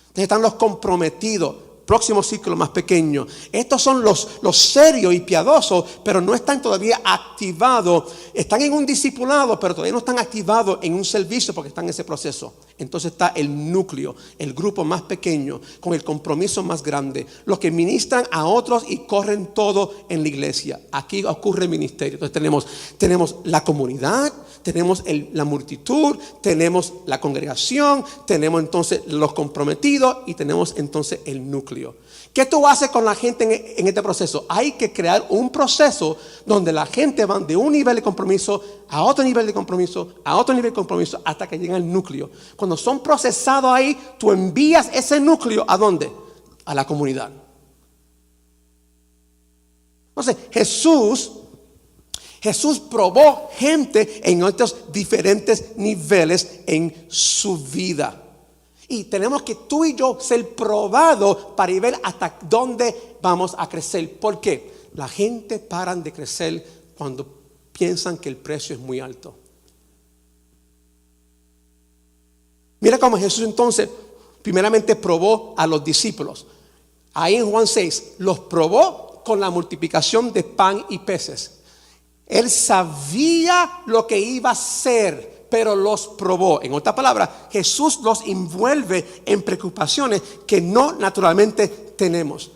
Entonces están los comprometidos. Próximo ciclo más pequeño. Estos son los serios y piadosos, pero no están todavía activados. Están en un discipulado, pero todavía no están activados en un servicio porque están en ese proceso. Entonces está el núcleo, el grupo más pequeño, con el compromiso más grande. Los que ministran a otros y corren todo en la iglesia. Aquí ocurre el ministerio. Entonces tenemos la comunidad, tenemos la multitud, tenemos la congregación, tenemos entonces los comprometidos y tenemos entonces el núcleo. ¿Qué tú haces con la gente en este proceso? Hay que crear un proceso donde la gente va de un nivel de compromiso a otro nivel de compromiso, a otro nivel de compromiso, hasta que llegan al núcleo. Cuando son procesados ahí, tú envías ese núcleo ¿a dónde? A la comunidad. Entonces Jesús probó gente en estos diferentes niveles en su vida. Y tenemos que tú y yo ser probados para ir ver hasta dónde vamos a crecer. ¿Por qué? La gente paran de crecer cuando piensan que el precio es muy alto. Mira cómo Jesús entonces primeramente probó a los discípulos. Ahí en Juan 6 los probó con la multiplicación de pan y peces. Él sabía lo que iba a hacer, pero los probó. En otras palabras, Jesús los envuelve en preocupaciones que no naturalmente tenemos.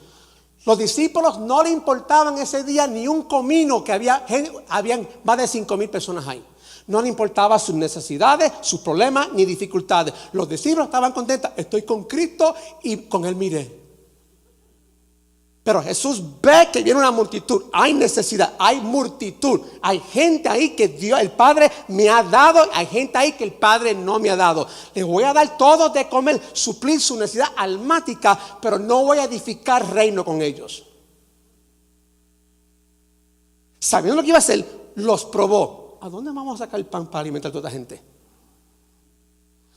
Los discípulos no le importaban ese día ni un comino, que habían más de 5,000 personas ahí. No le importaba sus necesidades, sus problemas ni dificultades. Los discípulos estaban contentos. Estoy con Cristo y con Él miré. Pero Jesús ve que viene una multitud. Hay necesidad, hay multitud. Hay gente ahí que Dios, el Padre me ha dado. Hay gente ahí que el Padre no me ha dado. Les voy a dar todo de comer, suplir su necesidad almática, pero no voy a edificar reino con ellos. Sabiendo lo que iba a hacer, los probó. ¿A dónde vamos a sacar el pan para alimentar a toda esta gente?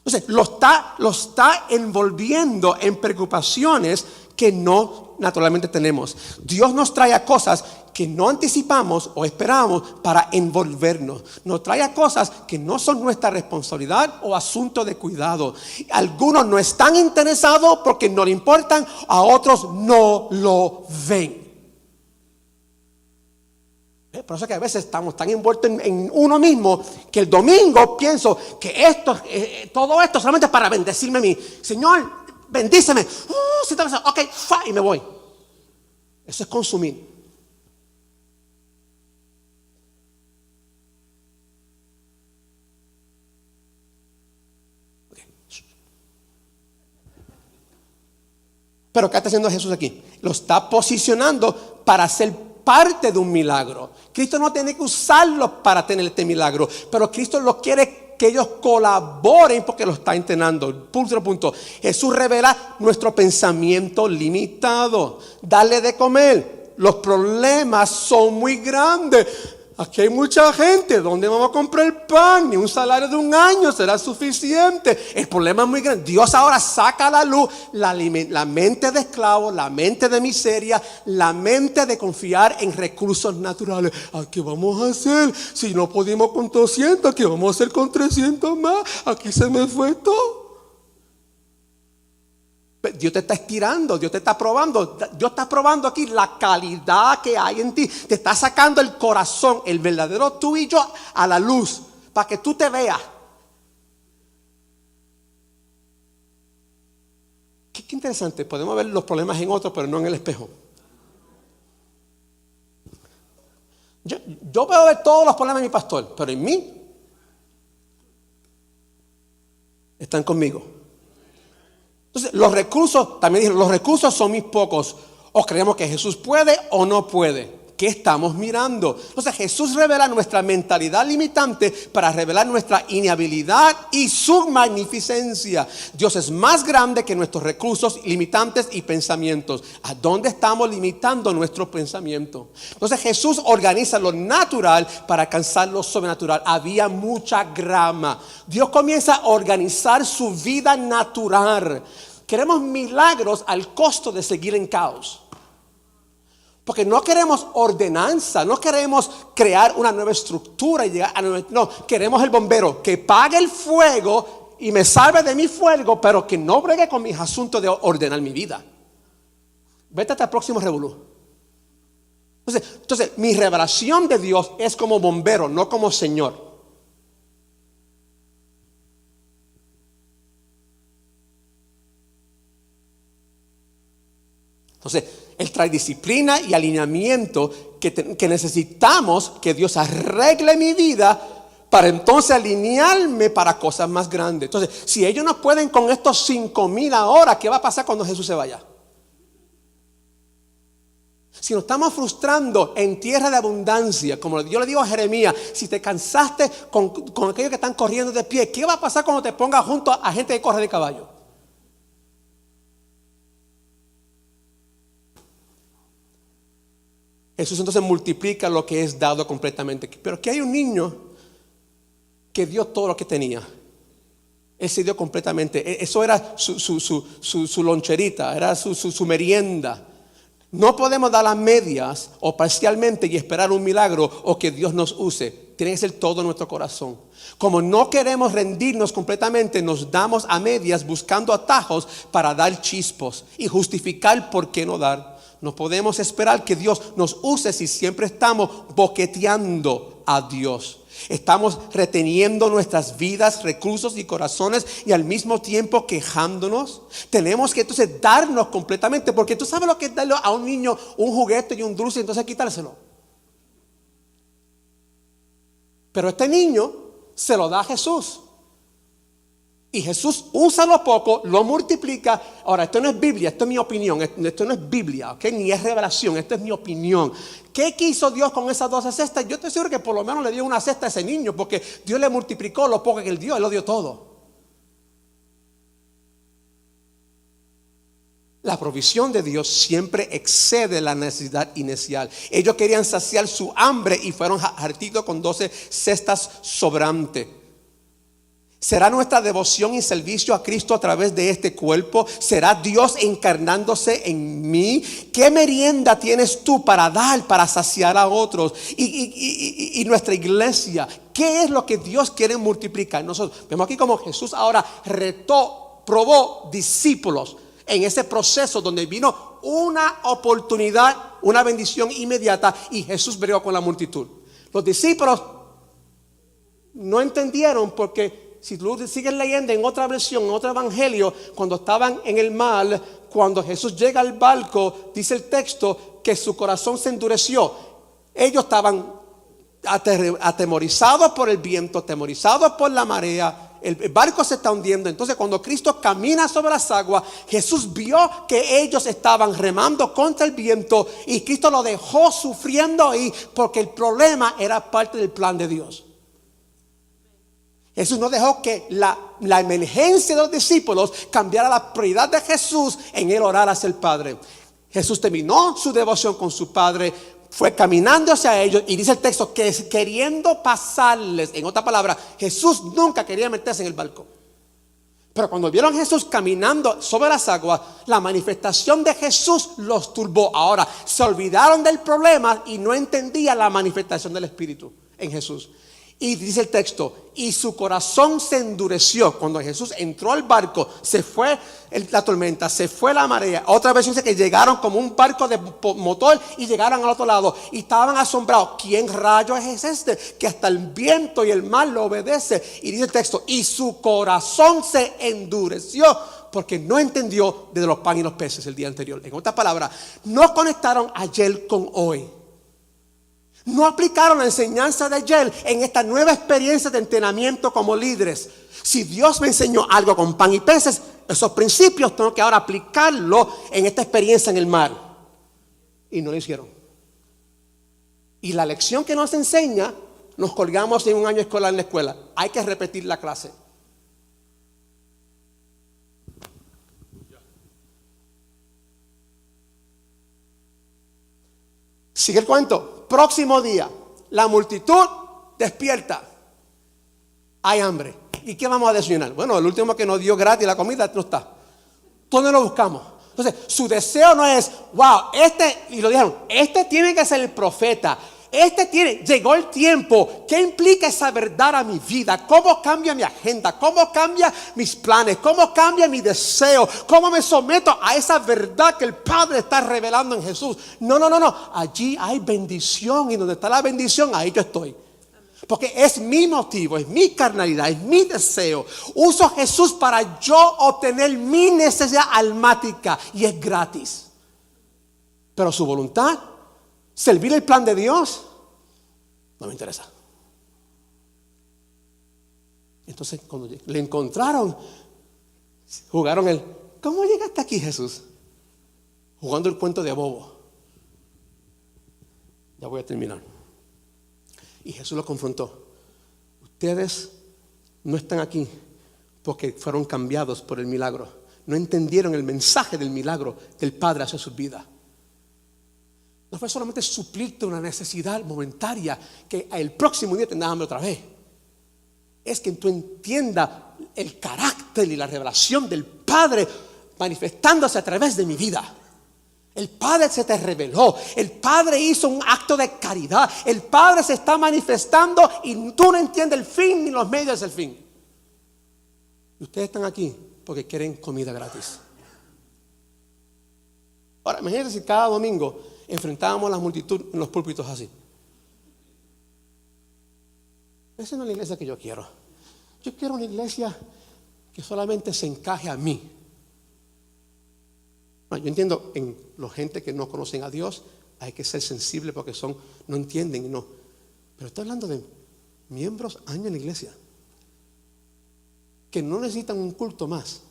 Entonces, lo está envolviendo en preocupaciones que no naturalmente tenemos. Dios nos trae a cosas que no anticipamos o esperamos para envolvernos. Nos trae a cosas que no son nuestra responsabilidad o asunto de cuidado. Algunos no están interesados porque no le importan, a otros no lo ven. Por eso que a veces estamos tan envueltos en uno mismo que el domingo pienso que todo esto solamente es para bendecirme a mí. Señor, bendíceme. Ok, y me voy. Eso es consumir. Okay. Pero ¿qué está haciendo Jesús aquí? Lo está posicionando para ser parte de un milagro. Cristo no tiene que usarlo para tener este milagro, pero Cristo lo quiere que ellos colaboren porque lo está entrenando. Punto. Jesús revela nuestro pensamiento limitado. Darle de comer. Los problemas son muy grandes. Aquí hay mucha gente. ¿Dónde vamos a comprar el pan? Ni un salario de un año será suficiente. El problema es muy grande. Dios ahora saca a la luz la mente de esclavo, la mente de miseria, la mente de confiar en recursos naturales. ¿Qué vamos a hacer? Si no pudimos con 200, ¿qué vamos a hacer con 300 más? Aquí se me fue todo. Dios te está estirando, Dios te está probando. Dios está probando aquí la calidad que hay en ti. Te está sacando el corazón, el verdadero tú y yo, a la luz, para que tú te veas. Qué interesante, podemos ver los problemas en otros, pero no en el espejo. Yo puedo ver todos los problemas de mi pastor, pero en mí están conmigo. Entonces, los recursos, también dije, los recursos son muy pocos. O creemos que Jesús puede o no puede. ¿Qué estamos mirando? Entonces, Jesús revela nuestra mentalidad limitante para revelar nuestra inhabilidad y su magnificencia. Dios es más grande que nuestros recursos limitantes y pensamientos. ¿A dónde estamos limitando nuestro pensamiento? Entonces, Jesús organiza lo natural para alcanzar lo sobrenatural. Había mucha grama. Dios comienza a organizar su vida natural. Queremos milagros al costo de seguir en caos. Porque no queremos ordenanza, no queremos crear una nueva estructura y llegar a no, queremos el bombero que pague el fuego y me salve de mi fuego, pero que no bregue con mis asuntos de ordenar mi vida. Vete hasta el próximo revolú. Entonces, mi revelación de Dios es como bombero, no como Señor. Entonces, Él trae disciplina y alineamiento que necesitamos que Dios arregle mi vida para entonces alinearme para cosas más grandes. Entonces, si ellos no pueden con estos 5,000 ahora, ¿qué va a pasar cuando Jesús se vaya? Si nos estamos frustrando en tierra de abundancia, como yo le digo a Jeremías, si te cansaste con aquellos que están corriendo de pie, ¿qué va a pasar cuando te pongas junto a gente que corre de caballo? Jesús entonces multiplica lo que es dado completamente. Pero que hay un niño que dio todo lo que tenía. Él se dio completamente. Eso era su loncherita, era su merienda. No podemos dar las medias o parcialmente y esperar un milagro o que Dios nos use. Tiene que ser todo nuestro corazón. Como no queremos rendirnos completamente, nos damos a medias buscando atajos para dar chispos y justificar por qué no dar. No podemos esperar que Dios nos use si siempre estamos boqueteando a Dios. Estamos reteniendo nuestras vidas, recursos y corazones y al mismo tiempo quejándonos. Tenemos que entonces darnos completamente, porque tú sabes lo que es darle a un niño un juguete y un dulce y entonces quitárselo. Pero este niño se lo da a Jesús. Y Jesús usa lo poco, lo multiplica. Ahora, esto no es Biblia, esto es mi opinión. Esto no es Biblia, ¿ok? Ni es revelación, esto es mi opinión. ¿Qué quiso Dios con esas 12 cestas? Yo estoy seguro que por lo menos le dio una cesta a ese niño, porque Dios le multiplicó lo poco que él dio, él lo dio todo. La provisión de Dios siempre excede la necesidad inicial. Ellos querían saciar su hambre y fueron hartidos con 12 cestas sobrantes. ¿Será nuestra devoción y servicio a Cristo a través de este cuerpo? ¿Será Dios encarnándose en mí? ¿Qué merienda tienes tú para dar, para saciar a otros? Y nuestra iglesia, ¿qué es lo que Dios quiere multiplicar? Nosotros vemos aquí como Jesús ahora probó discípulos en ese proceso donde vino una oportunidad, una bendición inmediata y Jesús bregó con la multitud. Los discípulos no entendieron porque si tú sigues leyendo en otra versión, en otro evangelio, cuando estaban en el mar, cuando Jesús llega al barco, dice el texto que su corazón se endureció. Ellos estaban atemorizados por el viento, atemorizados por la marea. El barco se está hundiendo. Entonces cuando Cristo camina sobre las aguas, Jesús vio que ellos estaban remando contra el viento y Cristo lo dejó sufriendo ahí porque el problema era parte del plan de Dios. Jesús no dejó que la emergencia de los discípulos cambiara la prioridad de Jesús en él orar hacia el Padre. Jesús terminó su devoción con su Padre, fue caminando hacia ellos y dice el texto que queriendo pasarles, en otra palabra, Jesús nunca quería meterse en el barco. Pero cuando vieron a Jesús caminando sobre las aguas, la manifestación de Jesús los turbó. Ahora, se olvidaron del problema y no entendían la manifestación del Espíritu en Jesús. Y dice el texto, y su corazón se endureció. Cuando Jesús entró al barco, se fue la tormenta, se fue la marea. Otra vez dice que llegaron como un barco de motor y llegaron al otro lado. Y estaban asombrados. ¿Quién rayos es este? Que hasta el viento y el mar lo obedece. Y dice el texto, y su corazón se endureció. Porque no entendió de los panes y los peces el día anterior. En otras palabras, no conectaron ayer con hoy. No aplicaron la enseñanza de ayer en esta nueva experiencia de entrenamiento como líderes. Si Dios me enseñó algo con pan y peces, esos principios tengo que ahora aplicarlo en esta experiencia en el mar. Y no lo hicieron. Y la lección que nos enseña, nos colgamos en un año escolar en la escuela. Hay que repetir la clase. Sigue el cuento. Próximo día, la multitud despierta. Hay hambre. ¿Y qué vamos a desayunar? Bueno, el último que nos dio gratis la comida no está. ¿Dónde lo buscamos? Entonces, su deseo no es, wow, y lo dijeron, este tiene que ser el profeta. Llegó el tiempo. ¿Qué implica esa verdad a mi vida? ¿Cómo cambia mi agenda? ¿Cómo cambia mis planes? ¿Cómo cambia mi deseo? ¿Cómo me someto a esa verdad que el Padre está revelando en Jesús? No. Allí hay bendición y donde está la bendición, ahí yo estoy. Porque es mi motivo, es mi carnalidad, es mi deseo. Uso a Jesús para yo obtener mi necesidad almática y es gratis. Pero su voluntad, servir el plan de Dios, no me interesa. Entonces cuando le encontraron, jugaron ¿cómo llegaste aquí, Jesús? Jugando el cuento de bobo. Ya voy a terminar. Y Jesús los confrontó. Ustedes no están aquí porque fueron cambiados por el milagro. No entendieron el mensaje del milagro del Padre hacia sus vidas. No fue solamente suplirte una necesidad momentaria que el próximo día tendrás hambre otra vez. Es que tú entiendas el carácter y la revelación del Padre manifestándose a través de mi vida. El Padre se te reveló, el Padre hizo un acto de caridad, el Padre se está manifestando y tú no entiendes el fin ni los medios del fin. Y ustedes están aquí porque quieren comida gratis. Ahora, imagínense si cada domingo enfrentábamos a la multitud en los púlpitos así. Esa no es la iglesia que yo quiero. Yo quiero una iglesia que solamente se encaje a mí. Bueno, yo entiendo en la gente que no conocen a Dios hay que ser sensible porque no entienden y no. Pero estoy hablando de miembros años en la iglesia que no necesitan un culto más,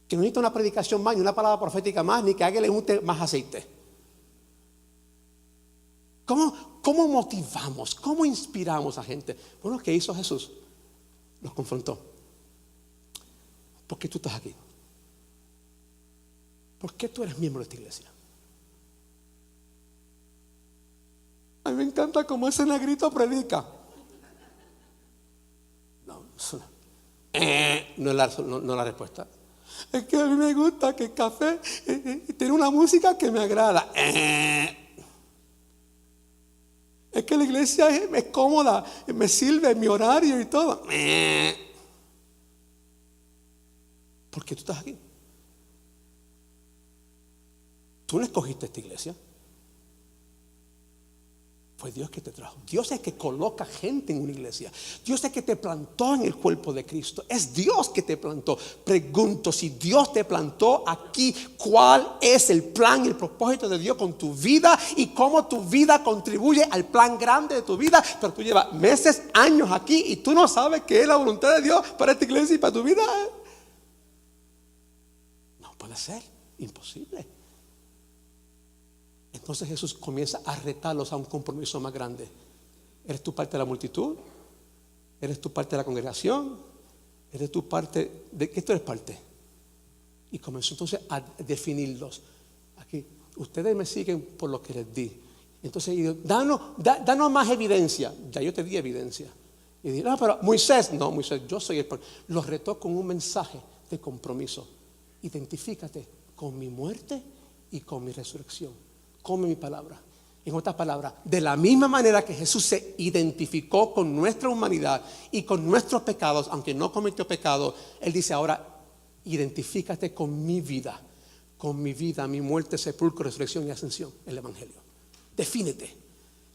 que no necesitan una predicación más, ni una palabra profética más, ni que alguien le unte más aceite. ¿Cómo motivamos? ¿Cómo inspiramos a gente? Bueno, ¿qué hizo Jesús? Los confrontó. ¿Por qué tú estás aquí? ¿Por qué tú eres miembro de esta iglesia? A mí me encanta cómo ese negrito predica. No es la respuesta. Es que a mí me gusta que el café tiene una música que me agrada. Es que la iglesia es cómoda, me sirve mi horario y todo. ¿Por qué tú estás aquí? Tú no escogiste esta iglesia. Fue Dios que te trajo. Dios es el que coloca gente en una iglesia. Dios es el que te plantó en el cuerpo de Cristo. Es Dios que te plantó. Pregunto, si Dios te plantó aquí, ¿cuál es el plan y el propósito de Dios con tu vida? Y cómo tu vida contribuye al plan grande de tu vida. Pero tú llevas meses, años aquí y tú no sabes qué es la voluntad de Dios para esta iglesia y para tu vida. No puede ser, imposible. Entonces Jesús comienza a retarlos a un compromiso más grande. ¿Eres tú parte de la multitud? ¿Eres tú parte de la congregación? ¿Eres tú parte de qué tú eres parte? Y comenzó entonces a definirlos. Aquí, ustedes me siguen por lo que les di. Entonces digo, danos más evidencia. Ya yo te di evidencia. Y digo, no, pero Moisés, yo soy el. Los retó con un mensaje de compromiso. Identifícate con mi muerte y con mi resurrección. Come mi palabra. En otras palabras, de la misma manera que Jesús se identificó con nuestra humanidad y con nuestros pecados, aunque no cometió pecado, Él dice ahora, identifícate con mi vida, mi muerte, sepulcro, resurrección y ascensión, el Evangelio. Defínete,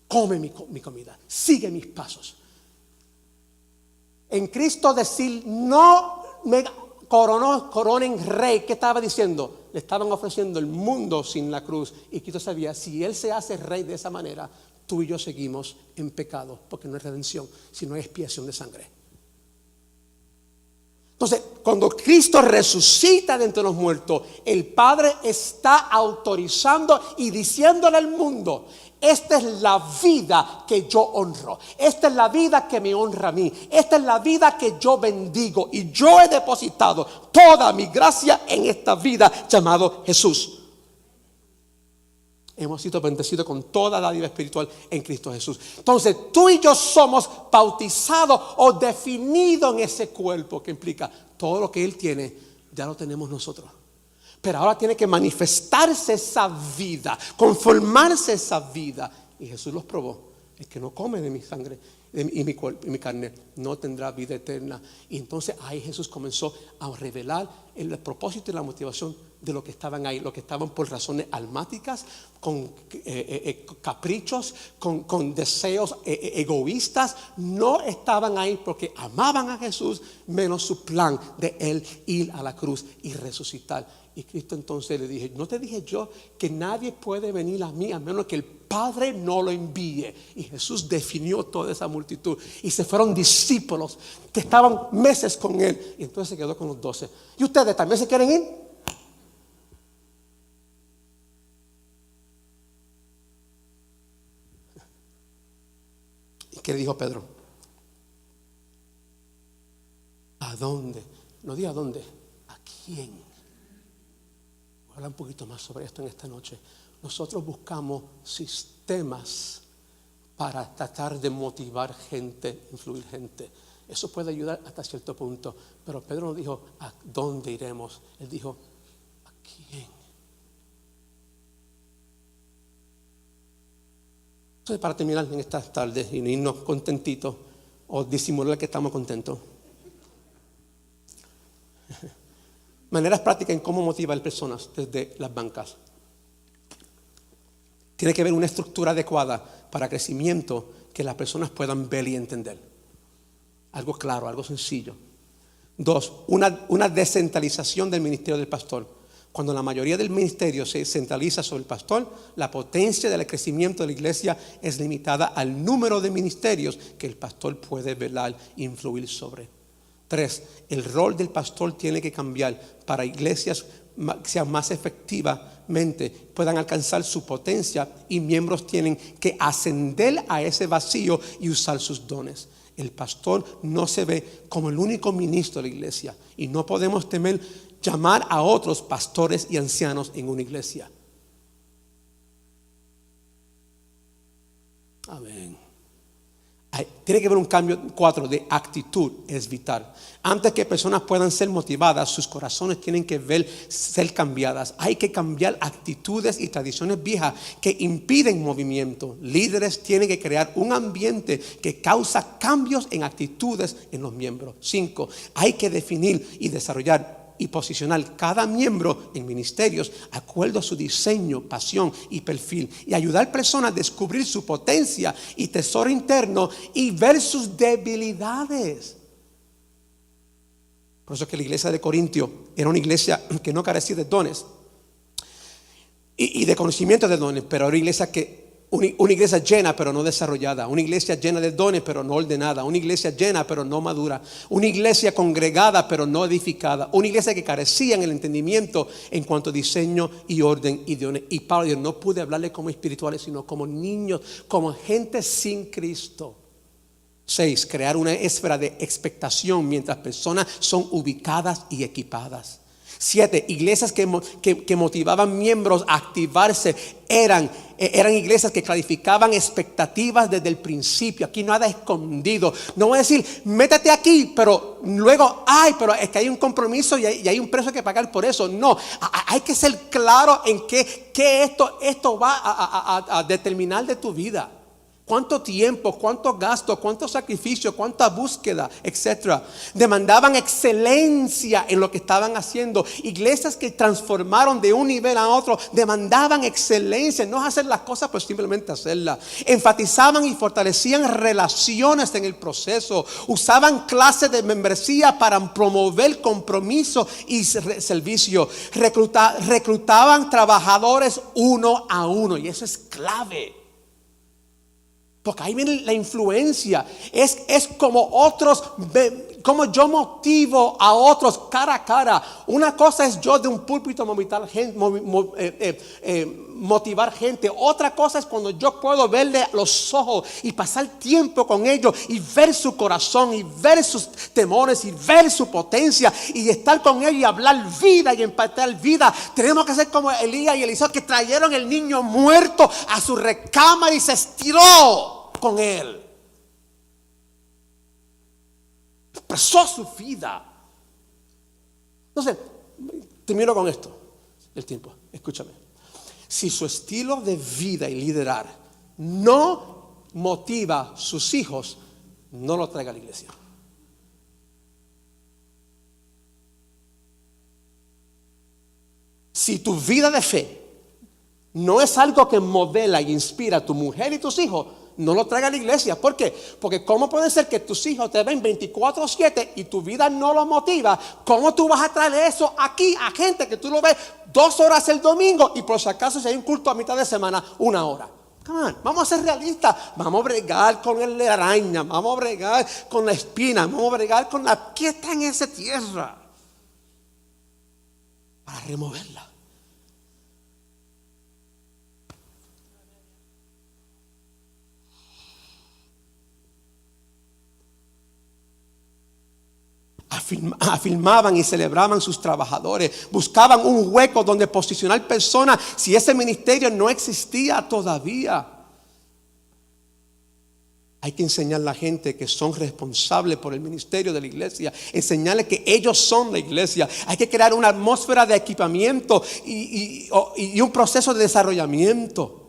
come mi comida, sigue mis pasos. En Cristo decir, no me coronen rey, ¿qué estaba diciendo? Le estaban ofreciendo el mundo sin la cruz. Y Cristo sabía, si Él se hace rey de esa manera, tú y yo seguimos en pecado, porque no es redención, sino es expiación de sangre. Entonces, cuando Cristo resucita de entre los muertos, el Padre está autorizando y diciéndole al mundo, esta es la vida que yo honro, esta es la vida que me honra a mí, esta es la vida que yo bendigo, y yo he depositado toda mi gracia en esta vida llamado Jesús. Hemos sido bendecidos con toda la vida espiritual en Cristo Jesús. Entonces tú y yo somos bautizados o definidos en ese cuerpo, que implica todo lo que Él tiene, ya lo tenemos nosotros. Pero ahora tiene que manifestarse esa vida, conformarse esa vida. Y Jesús los probó. El que no come de mi sangre y mi carne no tendrá vida eterna. Y entonces ahí Jesús comenzó a revelar el propósito y la motivación de los que estaban ahí, los que estaban por razones almáticas, con caprichos, con deseos egoístas. No estaban ahí porque amaban a Jesús, menos su plan de Él ir a la cruz y resucitar. Y Cristo entonces le dije, ¿no te dije yo que nadie puede venir a mí a menos que el Padre no lo envíe? Y Jesús definió toda esa multitud. Y se fueron discípulos que estaban meses con Él. Y entonces se quedó con los 12. ¿Y ustedes también se quieren ir? ¿Y qué le dijo Pedro? ¿A dónde? No diga a dónde. ¿A quién? Habla un poquito más sobre esto en esta noche. Nosotros buscamos sistemas para tratar de motivar gente, influir gente. Eso puede ayudar hasta cierto punto. Pero Pedro no dijo, ¿a dónde iremos? Él dijo, ¿a quién? Entonces, para terminar en esta tarde y no irnos contentitos o disimular que estamos contentos. Maneras prácticas en cómo motivar personas desde las bancas. Tiene que haber una estructura adecuada para crecimiento que las personas puedan ver y entender. Algo claro, algo sencillo. 2, una descentralización del ministerio del pastor. Cuando la mayoría del ministerio se centraliza sobre el pastor, la potencia del crecimiento de la iglesia es limitada al número de ministerios que el pastor puede velar e influir sobre. 3, el rol del pastor tiene que cambiar para iglesias que sean más efectivamente, puedan alcanzar su potencia, y miembros tienen que ascender a ese vacío y usar sus dones. El pastor no se ve como el único ministro de la iglesia, y no podemos temer llamar a otros pastores y ancianos en una iglesia. Amén. Tiene que haber un cambio. 4, de actitud es vital. Antes que personas puedan ser motivadas, sus corazones tienen que ser cambiadas. Hay que cambiar actitudes y tradiciones viejas que impiden movimiento. Líderes tienen que crear un ambiente que causa cambios en actitudes en los miembros. 5, hay que definir y desarrollar y posicionar cada miembro en ministerios de acuerdo a su diseño, pasión y perfil, y ayudar a personas a descubrir su potencia y tesoro interno y ver sus debilidades. Por eso es que la iglesia de Corintio era una iglesia que no carecía de dones y de conocimiento de dones, pero era una iglesia llena pero no desarrollada, una iglesia llena de dones pero no ordenada, una iglesia llena pero no madura, una iglesia congregada pero no edificada, una iglesia que carecía en el entendimiento en cuanto a diseño y orden y dones. Y Pablo dijo, no pude hablarle como espirituales, sino como niños, como gente sin Cristo. 6, crear una esfera de expectación mientras personas son ubicadas y equipadas. 7, iglesias que motivaban miembros a activarse eran iglesias que clarificaban expectativas desde el principio. Aquí nada escondido. No voy a decir, métete aquí, pero luego, pero es que hay un compromiso y hay un precio que pagar por eso. No, hay que ser claro en qué esto va a determinar de tu vida. ¿Cuánto tiempo, cuánto gasto, cuánto sacrificio, cuánta búsqueda, etcétera? Demandaban excelencia en lo que estaban haciendo. Iglesias que transformaron de un nivel a otro demandaban excelencia, no hacer las cosas pues simplemente hacerlas. Enfatizaban y fortalecían relaciones en el proceso. Usaban clases de membresía para promover compromiso y servicio. Reclutaban trabajadores uno a uno, y eso es clave. Porque ahí viene la influencia. Es como otros, como yo motivo a otros cara a cara. Una cosa es yo de un púlpito motivar gente. Otra cosa es cuando yo puedo verle a los ojos y pasar tiempo con ellos y ver su corazón y ver sus temores y ver su potencia y estar con ellos y hablar vida y empatar vida. Tenemos que ser como Elías y Eliseo, que trajeron el niño muerto a su recámara y se estiró con él. Expresó su vida. Entonces, termino con esto. El tiempo, escúchame. Si su estilo de vida y liderar no motiva a sus hijos, no lo traiga a la iglesia. Si tu vida de fe no es algo que modela y inspira a tu mujer y tus hijos, no lo traiga a la iglesia. ¿Por qué? Porque ¿cómo puede ser que tus hijos te ven 24/7 y tu vida no los motiva? ¿Cómo tú vas a traer eso aquí a gente que tú lo ves 2 horas el domingo y por si acaso si hay un culto a mitad de semana 1 hora? Come on, vamos a ser realistas. Vamos a bregar con la araña, vamos a bregar con la espina, vamos a bregar con la que está en esa tierra para removerla. Afirmaban y celebraban sus trabajadores. Buscaban un hueco donde posicionar personas si ese ministerio no existía todavía. Hay que enseñar a la gente que son responsables por el ministerio de la iglesia, enseñarles que ellos son la iglesia. Hay que crear una atmósfera de equipamiento y un proceso de desarrollamiento.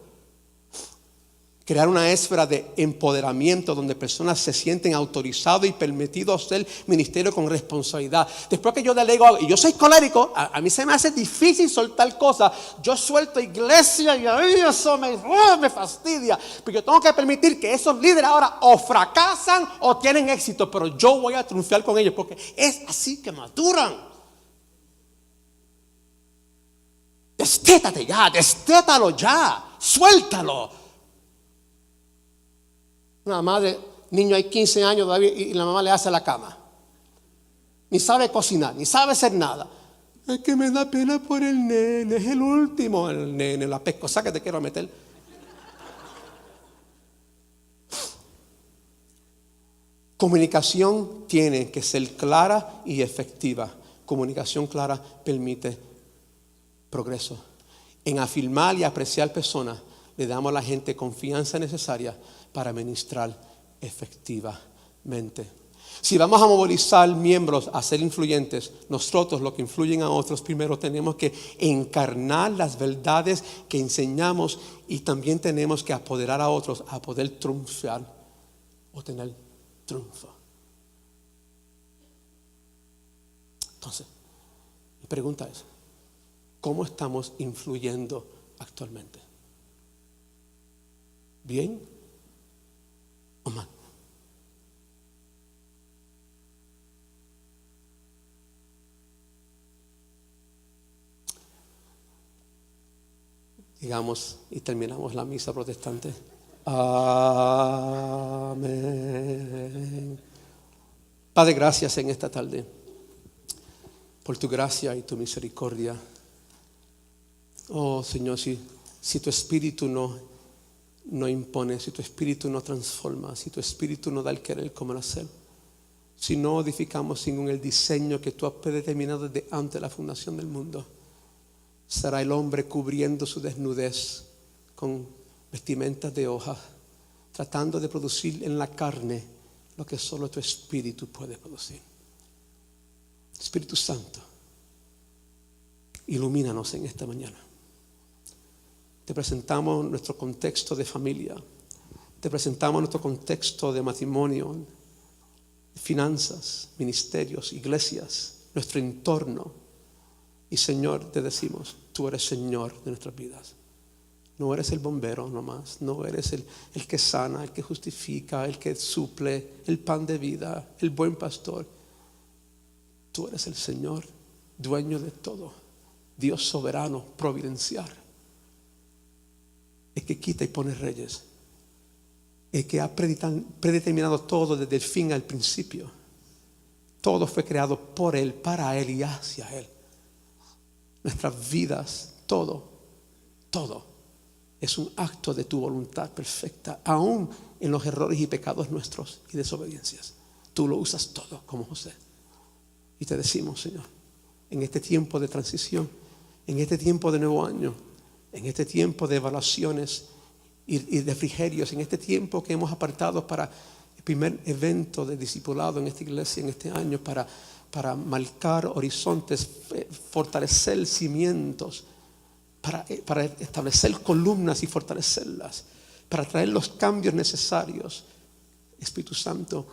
Crear una esfera de empoderamiento donde personas se sienten autorizados y permitidos a hacer ministerio con responsabilidad. Después que yo delego algo, y yo soy colérico, a mí se me hace difícil soltar cosas. Yo suelto iglesia y a mí eso me fastidia. Porque yo tengo que permitir que esos líderes ahora o fracasan o tienen éxito, pero yo voy a triunfar con ellos porque es así que maduran. Destétate ya, destétalo ya, suéltalo. Una madre, niño hay 15 años todavía y la mamá le hace la cama. Ni sabe cocinar, ni sabe hacer nada. Es que me da pena por el nene, es el último. El nene, la pescosa que te quiero meter. Comunicación tiene que ser clara y efectiva. Comunicación clara permite progreso. En afirmar y apreciar personas, le damos a la gente confianza necesaria para ministrar efectivamente. Si vamos a movilizar miembros a ser influyentes, nosotros los que influyen a otros, primero tenemos que encarnar las verdades que enseñamos y también tenemos que apoderar a otros a poder triunfar o tener triunfo. Entonces, mi pregunta es, ¿cómo estamos influyendo actualmente? ¿Bien o mal? Digamos y terminamos la misa protestante. Amén. Padre, gracias en esta tarde por tu gracia y tu misericordia. Oh Señor, si tu espíritu no impone, si tu espíritu no transforma, si tu espíritu no da el querer como el hacer, si no edificamos según el diseño que tú has predeterminado desde antes de la fundación del mundo, será el hombre cubriendo su desnudez con vestimentas de hojas, tratando de producir en la carne lo que solo tu espíritu puede producir. Espíritu Santo, ilumínanos en esta mañana. Te presentamos nuestro contexto de familia, te presentamos nuestro contexto de matrimonio, finanzas, ministerios, iglesias, nuestro entorno. Y Señor, te decimos, tú eres Señor de nuestras vidas. No eres el bombero nomás, no eres el que sana, el que justifica, el que suple el pan de vida, el buen pastor. Tú eres el Señor, dueño de todo, Dios soberano, providencial, el que quita y pone reyes, el que ha predeterminado todo desde el fin al principio. Todo fue creado por Él, para Él y hacia Él. Nuestras vidas, todo es un acto de tu voluntad perfecta, aún en los errores y pecados nuestros y desobediencias. Tú lo usas todo como José. Y te decimos, Señor, en este tiempo de transición, en este tiempo de nuevo año, en este tiempo de evaluaciones y de refrigerios, en este tiempo que hemos apartado para el primer evento de discipulado en esta iglesia en este año, para marcar horizontes, fortalecer cimientos, para establecer columnas y fortalecerlas, para traer los cambios necesarios. Espíritu Santo,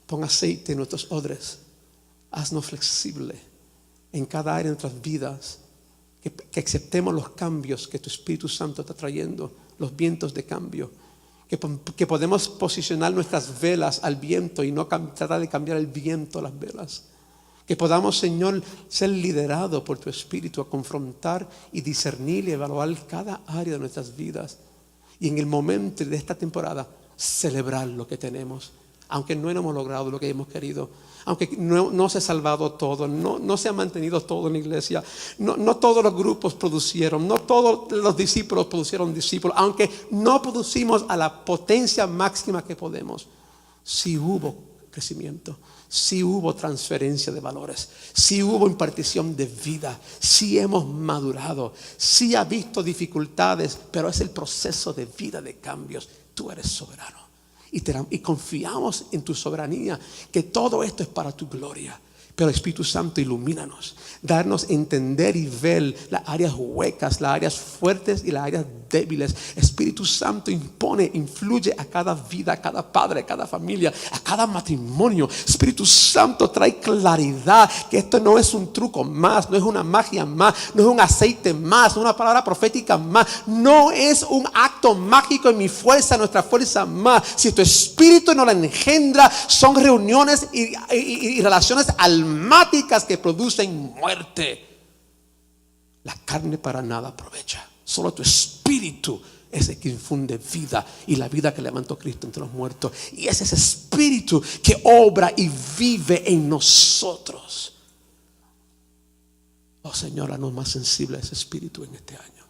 pon aceite en nuestros odres, haznos flexible en cada área de nuestras vidas, que aceptemos los cambios que tu Espíritu Santo está trayendo, los vientos de cambio, que podemos posicionar nuestras velas al viento y no tratar de cambiar el viento a las velas. Que podamos, Señor, ser liderados por tu Espíritu a confrontar y discernir y evaluar cada área de nuestras vidas. Y en el momento de esta temporada, celebrar lo que tenemos. Aunque no hemos logrado lo que hemos querido. Aunque no se ha salvado todo. No se ha mantenido todo en la iglesia. No todos los grupos producieron. No todos los discípulos producieron discípulos. Aunque no producimos a la potencia máxima que podemos. Sí hubo crecimiento. Sí hubo transferencia de valores, sí hubo impartición de vida, sí hemos madurado, sí ha visto dificultades, pero es el proceso de vida de cambios. Tú eres soberano y confiamos en tu soberanía, que todo esto es para tu gloria. Pero Espíritu Santo, ilumínanos, darnos entender y ver las áreas huecas, las áreas fuertes y las áreas débiles. Espíritu Santo, influye a cada vida, a cada padre, a cada familia, a cada matrimonio. Espíritu Santo, trae claridad, que esto no es un truco más, no es una magia más, no es un aceite más, no es una palabra profética más, no es un acto mágico en mi fuerza, nuestra fuerza más. Si tu Espíritu no la engendra, son reuniones y relaciones almáticas que producen muerte. La carne para nada aprovecha. Solo tu Espíritu es el que infunde vida, y la vida que levantó Cristo entre los muertos. Y es ese Espíritu que obra y vive en nosotros. Oh Señor, haznos más sensibles a ese Espíritu en este año.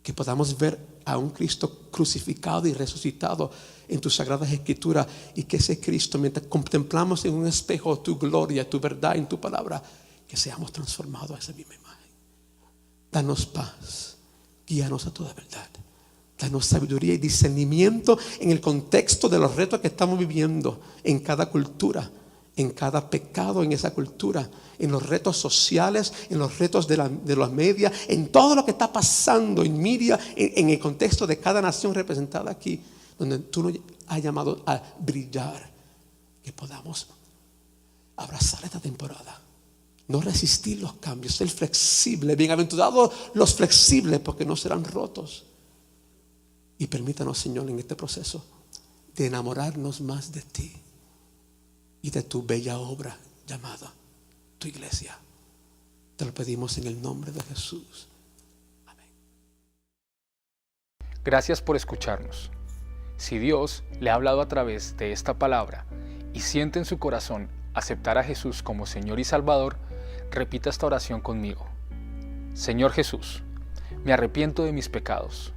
Que podamos ver a un Cristo crucificado y resucitado en tus sagradas escrituras, y que ese Cristo, mientras contemplamos en un espejo tu gloria, tu verdad en tu palabra, que seamos transformados a esa misma imagen. Danos paz, guíanos a toda verdad, danos sabiduría y discernimiento en el contexto de los retos que estamos viviendo en cada cultura, en cada pecado en esa cultura, en los retos sociales, en los retos de los medios, en todo lo que está pasando en media, en el contexto de cada nación representada aquí, donde tú nos has llamado a brillar. Que podamos abrazar esta temporada, no resistir los cambios, ser flexible. Bienaventurados los flexibles, porque no serán rotos. Y permítanos, Señor, en este proceso de enamorarnos más de ti y de tu bella obra llamada tu iglesia. Te lo pedimos en el nombre de Jesús. Amén. Gracias por escucharnos. Si Dios le ha hablado a través de esta palabra y siente en su corazón aceptar a Jesús como Señor y Salvador, repita esta oración conmigo. Señor Jesús, me arrepiento de mis pecados.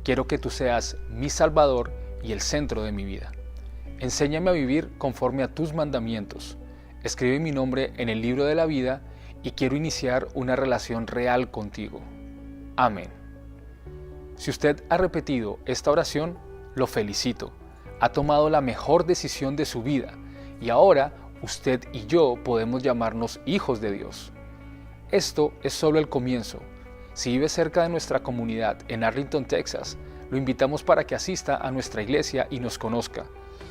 Quiero que tú seas mi Salvador y el centro de mi vida. Enséñame a vivir conforme a tus mandamientos. Escribe mi nombre en el libro de la vida y quiero iniciar una relación real contigo. Amén. Si usted ha repetido esta oración, lo felicito. Ha tomado la mejor decisión de su vida y ahora usted y yo podemos llamarnos hijos de Dios. Esto es solo el comienzo. Si vive cerca de nuestra comunidad en Arlington, Texas, lo invitamos para que asista a nuestra iglesia y nos conozca.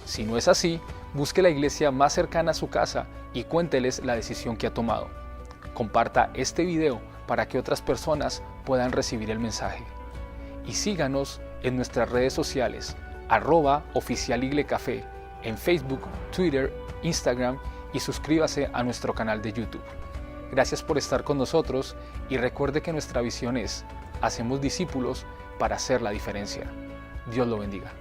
Si no es así, busque la iglesia más cercana a su casa y cuénteles la decisión que ha tomado. Comparta este video para que otras personas puedan recibir el mensaje. Y síganos en nuestras redes sociales, @oficialiglecafé, en Facebook, Twitter, Instagram, y suscríbase a nuestro canal de YouTube. Gracias por estar con nosotros y recuerde que nuestra visión es: hacemos discípulos para hacer la diferencia. Dios lo bendiga.